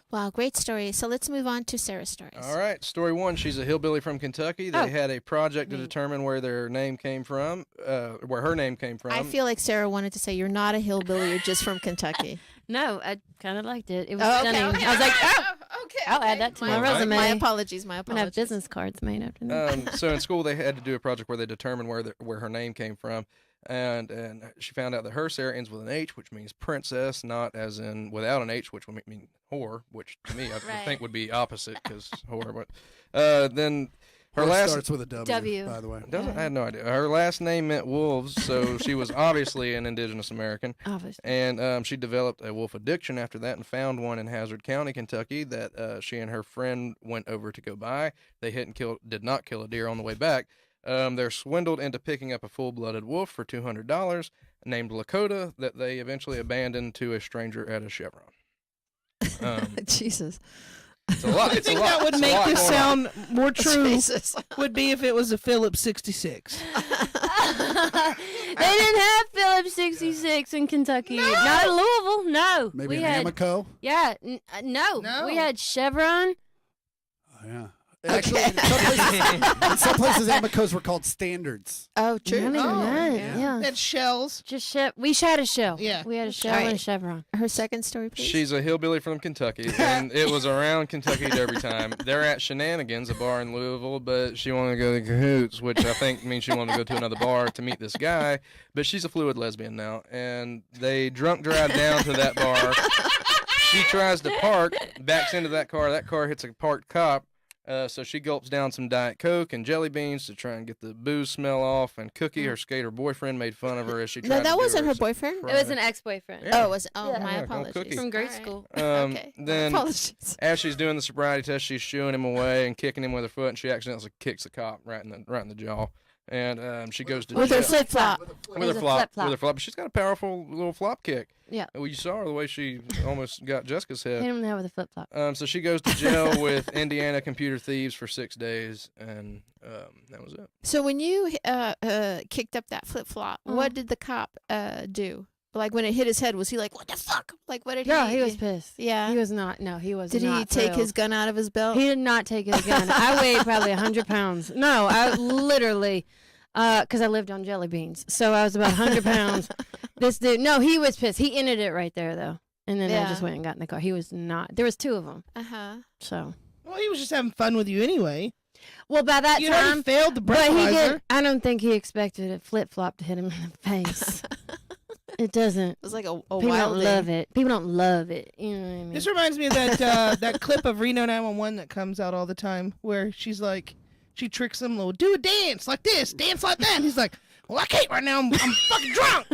Wow, great story. So let's move on to Sarah's stories. All right, story one. She's a hillbilly from Kentucky. They Oh. had a project to Neat. determine where their name came from, where her name came from. I feel like Sarah wanted to say you're not a hillbilly, you're just from Kentucky. No, I kind of liked it. It was Oh, okay, stunning. okay. I was like, oh, okay. I'll add that to my Well, resume. My apologies, my I'm gonna have apologies. business cards made after that. So in school, they had to do a project where they determined where her name came from, and she found out that her Sarah ends with an H, which means princess, not as in without an H, which would mean whore, which to me I would Right. think would be opposite because whore. But then her Horse last starts with a W, W. by the way. doesn't I had no idea. Her last name meant wolves, so she was obviously an indigenous American. Obviously. And she developed a wolf addiction after that and found one in Hazard County, Kentucky, that she and her friend went over to go buy. They did not kill a deer on the way back. They're swindled into picking up a full-blooded wolf for $200 named Lakota that they eventually abandoned to a stranger at a Chevron. Jesus. It's a lot. I It's a think lot. that would It's a make lot this going on. sound more true. Jesus. Would be if it was a Phillips 66. They didn't have Phillips 66 in Kentucky. Not in Louisville. No. Maybe we an had, Amoco? Yeah. No. No. We had Chevron. Oh, yeah. Actually, in some places, Amicos were called standards. Oh, true. Not even Oh, that. yeah. Yeah. That's shells. Just we had a shell. Yeah. We had a shell All and a right. Chevron. Her second story, please. She's a hillbilly from Kentucky, and it was around Kentucky Derby time. They're at Shenanigans, a bar in Louisville, but she wanted to go to Cahoots, which I think means she wanted to go to another bar to meet this guy. But she's a fluid lesbian now, and they drunk drive down to that bar. She tries to park, backs into that car. That car hits a parked cop. So she gulps down some Diet Coke and jelly beans to try and get the booze smell off. And Cookie, her skater boyfriend, made fun of her as she tried No, to that do wasn't her so- boyfriend. Right. It was an ex-boyfriend. Yeah. Oh, it was. Oh, Yeah. my Yeah, go apologies. Cookie. From grade All right. school. Okay. Then Apologies. as she's doing the sobriety test, she's shooing him away and kicking him with her foot, and she accidentally kicks the cop right in the jaw. And she goes to With her jail. flip flop. with It her was a flop, flip-flop. with her flop. But she's got a powerful little flop kick. Yeah. Well, you saw her the way she almost got Jessica's Hit head. him in the head with a flip flop. So she goes to jail with Indiana computer thieves for 6 days, and that was it. So when you kicked up that flip flop, what did the cop do? Like when it hit his head, was he like, "What the fuck"? Like what did No, he? he was pissed. Yeah. He was not. No, he was Did he not. take thrilled. his gun out of his belt? He did not take his gun. I weighed probably 100 pounds. No, I literally, because I lived on jelly beans. So I was about 100 pounds. This dude, no, he was pissed. He ended it right there, though. And then I Yeah. just went and got in the car. He was not. There was two of them. Uh-huh. So. Well, he was just having fun with you anyway. Well, by that You already time, failed the but he breathalyzer. did. I don't think he expected a flip flop to hit him in the face. It doesn't. It was like a People wild don't love it. People don't love it. You know what I mean? This reminds me of that that clip of Reno 911 that comes out all the time where she's like, she tricks him, little, do a dance like this, dance like that. And he's like, well, I can't right now. I'm fucking drunk.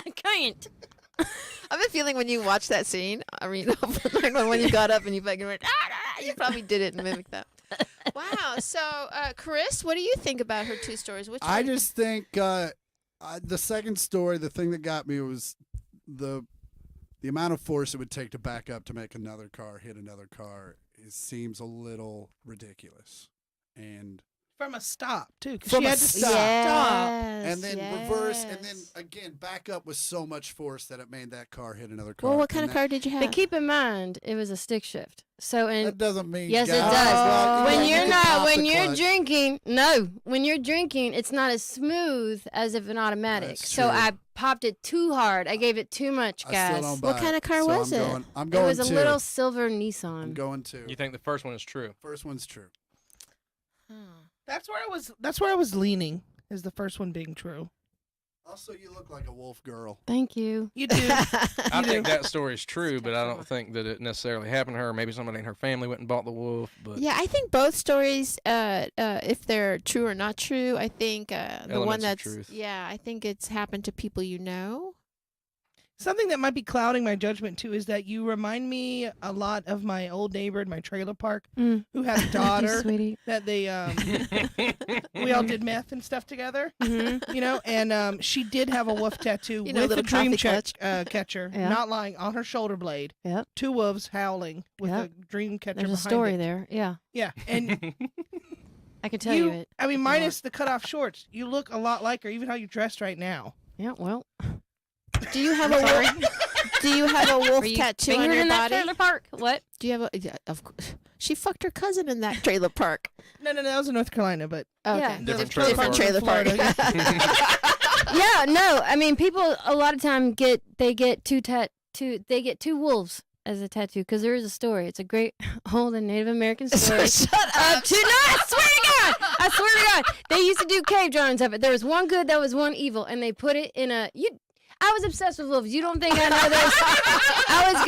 I can't. I have a feeling when you watch that scene, I mean, when you got up and you fucking went, you probably did it and mimicked that. Wow. So, Chris, what do you think about her two stories? Which I one? just think the second story, the thing that got me was the amount of force it would take to back up to make another car hit another car. It seems a little ridiculous. And From a stop, too. 'Cause From she a had to stop. stop. and then reverse, and then again back up with so much force that it made that car hit another car. Well, what kind And of car did you have? But keep in mind, it was a stick shift. So that in doesn't mean yes, you it gotta- does. well, When you you're can not, pop when the you're clutch. drinking, no, when you're drinking, it's not as smooth as if an automatic. That's So true. I popped it too hard. I gave it too much I gas. still don't What buy kind it, of car so was I'm it? Going, I'm It going was a two. little silver I'm Nissan. going two. You think the first one is true? First one's true. Hmm. That's where I was leaning, is the first one being true. Also, you look like a wolf girl. Thank you. You do. I think that story's true, but I don't think that it necessarily happened to her. Maybe somebody in her family went and bought the wolf. But Yeah, I think both stories, if they're true or not true, I think the one Elements of that's truth. yeah, I think it's happened to people you know. Something that might be clouding my judgment too is that you remind me a lot of my old neighbor in my trailer park Mm. who had a Thank you, daughter sweetie. that they we all did meth and stuff together, Mhm. you know, and she did have a wolf tattoo You know, with a little dream coffee catcher, Yeah. not lying on her shoulder blade. Yep. 2 wolves howling with Yep. a dream catcher There's a behind story it. there. Yeah, Yeah, and I can tell you it. I mean, minus the cut off shorts, you look a lot like her, even how you're dressed right now. Yeah, well. Do you have a wolf? Do you have a wolf Were you tattoo on fingered your in that body? trailer park? What? Do you have a? Yeah, of course. She fucked her cousin in that trailer park. No, that was in North Carolina, but Okay. Yeah. Different the trailer Different park. trailer park. Florida, Yeah, no. I mean, people a lot of time get two wolves as a tattoo because there is a story. It's a great old and Native American story. Shut up. I swear to God, I swear to God, they used to do cave drawings of it. There was one good, there was one evil, and they put it in a. I was obsessed with wolves. You don't think I know this? I was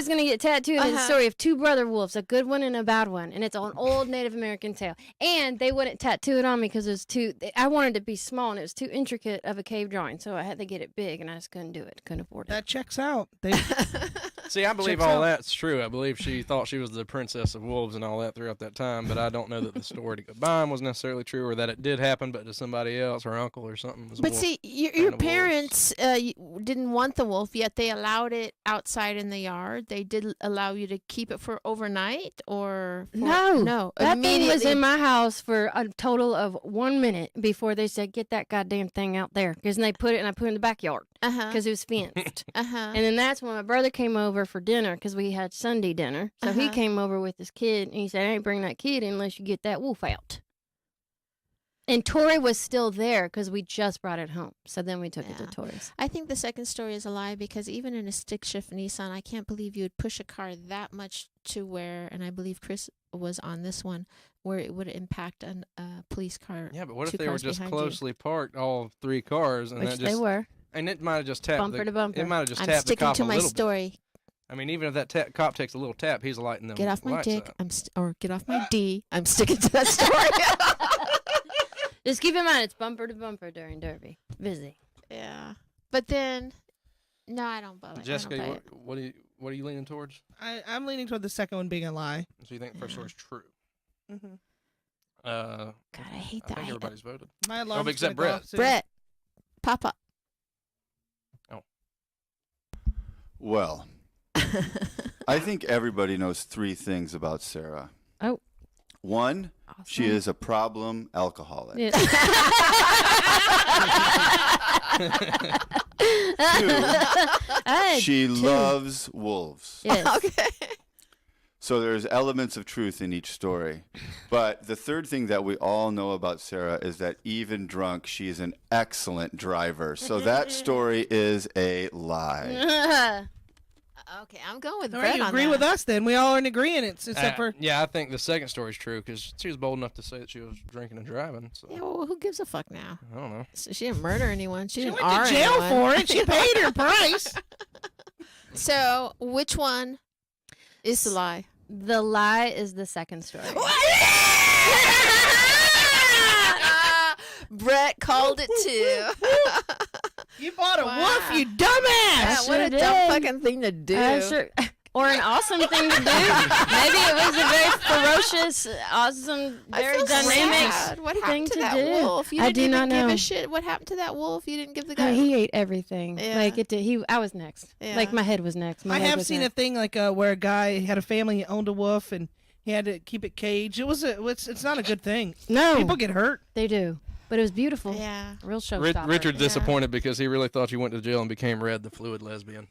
gonna get tattooed in a story of 2 brother wolves, a good one and a bad one, and it's an old Native American tale. And they wouldn't tattoo it on me because it was too. I wanted it to be small, and it was too intricate of a cave drawing, so I had to get it big, and I just couldn't do it. Couldn't afford it. that checks out. They, See, I believe Checks all out. that's true. I believe she thought she was the princess of wolves and all that throughout that time, but I don't know that the story to go by was necessarily true or that it did happen, but to somebody else, her uncle or something was a But wolf. see, your Kind of wolves. parents didn't want the wolf, yet they allowed it outside in the yard. They did allow you to keep it for overnight, or no. That thing was immediately- in my house for a total of 1 minute before they said, "Get that goddamn thing out there," because they put it and I put it in the backyard because it was fenced. And then that's when my brother came over for dinner because we had Sunday dinner. So he came over with his kid and he said, "I ain't bring that kid unless you get that wolf out." And Tori was still there because we just brought it home. So then we took it to Yeah. Tori's. I think the second story is a lie because even in a stick shift Nissan, I can't believe you would push a car that much to where, and I believe Chris was on this one, where it would impact a police car. Yeah, but what if 2 they were cars just behind you. closely parked, all 3 cars, and Which that they just were. and it might have just tapped Bumper to bumper. It might have just I'm tapped the sticking cop to a my little bit. story. I mean, even if that cop takes a little tap, he's lighting them. Get off my lights dick. up. Or get off my D. I'm sticking to that story. Just keep in mind, it's bumper to bumper during Derby. Busy. Yeah. But then, no, I don't buy it. Jessica, I don't buy it. what are you leaning towards? I'm leaning toward the second one being a lie. So you think the first story's true? Mm-hmm. God, I hate I that. think everybody's voted. My alarm's except gonna go Brett. off soon. Brett, Papa. Well, I think everybody knows 3 things about Sarah. Oh. 1, she is a problem alcoholic. Yeah. 2, she loves wolves. Yes. Okay. So there's elements of truth in each story. But the third thing that we all know about Sarah is that even drunk, she's an excellent driver. So that story is a lie. Okay, I'm going with All Brett right, you on agree that. with us then. We all are in agreement, except for Yeah, I think the second story's true because she was bold enough to say that she was drinking and driving. So Yeah, well, who gives a fuck now? I don't know. So she didn't murder anyone. She, she didn't went R to jail anyone. for it. She paid her price. So, which one is the lie? The lie is the second story. Brett called it too. You bought a Wow. wolf, you Yeah, dumbass. what a sure dumb did. fucking thing to do. Sure. Or an awesome thing to do. Maybe it was a very ferocious, awesome, I very feel dynamic. sad. What thing happened to to that do. wolf? You I didn't do even not give know. a shit. What happened to that wolf? You didn't give the guy. He ate everything. Yeah. Like it did. I was next. Yeah. Like my head was next. My I leg have was seen next. a thing like where a guy had a family, he owned a wolf, and he had to keep it caged. It's not a good thing. No, People get hurt. they do. But it was beautiful. Yeah. Real showstopper. Richard's Yeah. disappointed because he really thought you went to jail and became Red, the fluid lesbian.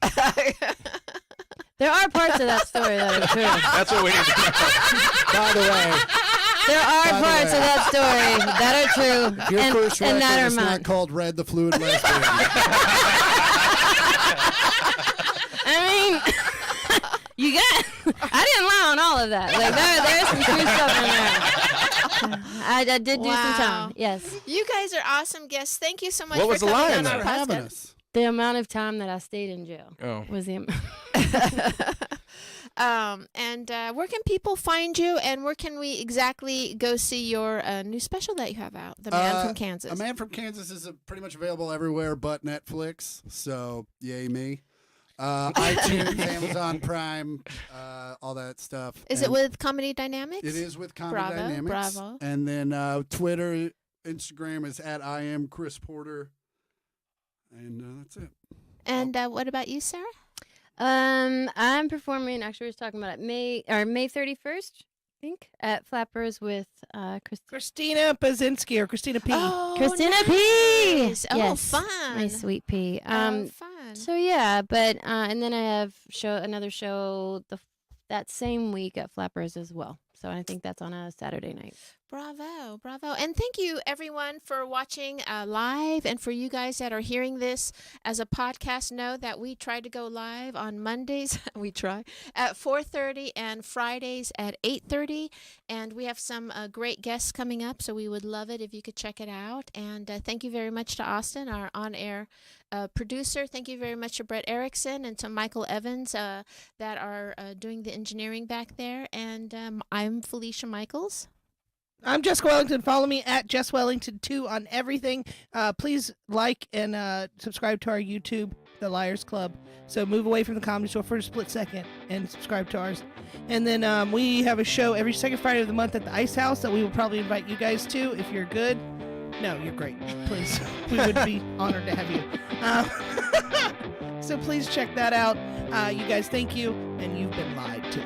There are parts of that story that are true. That's what we need to know. By the way, There are By the parts way. of that story that are true, your and, first and record that are is mine. not called Red the Fluid Lesbian. I mean, you got. I didn't lie on all of that. Like there's some true stuff in there. I did do some Wow. time. Yes. You guys are awesome guests. Thank you so much What for was the coming lie on in our there? for having podcast. us. The amount of time that I stayed in jail Oh. was the And where can people find you, and where can we exactly go see your new special that you have out, The Man from Kansas? A Man from Kansas is pretty much available everywhere but Netflix, so yay me. iTunes, Amazon Prime, all that stuff. Is it And with Comedy Dynamics? It is with Comedy Bravo, Dynamics. bravo. And then Twitter, Instagram is at I am Chris Porter. And that's it. And what about you, Sarah? I'm performing. Actually, we were talking about it May 31st, I think, at Flappers with Christina Pazinski or Christina P. Oh, Christina P. nice. Oh, Yes, fun. my sweet P. Fun. So yeah, but and then I have another show that same week at Flappers as well. So I think that's on a Saturday night. Bravo, bravo. And thank you, everyone, for watching live. And for you guys that are hearing this as a podcast, know that we try to go live on Mondays. We try at 4:30 and Fridays at 8:30. And we have some great guests coming up, so we would love it if you could check it out. And thank you very much to Austin, our on-air producer. Thank you very much to Brett Erickson and to Michael Evans that are doing the engineering back there. And I'm Felicia Michaels. I'm Jessica Wellington. Follow me at Jess Wellington 2 on everything. Please like and subscribe to our YouTube, The Liars Club. So move away from the Comedy Store for a split second and subscribe to ours. And then we have a show every second Friday of the month at the Ice House that we will probably invite you guys to if you're good. No, you're great. Please. We would be honored to have you. So please check that out. You guys, thank you. And you've been lied to.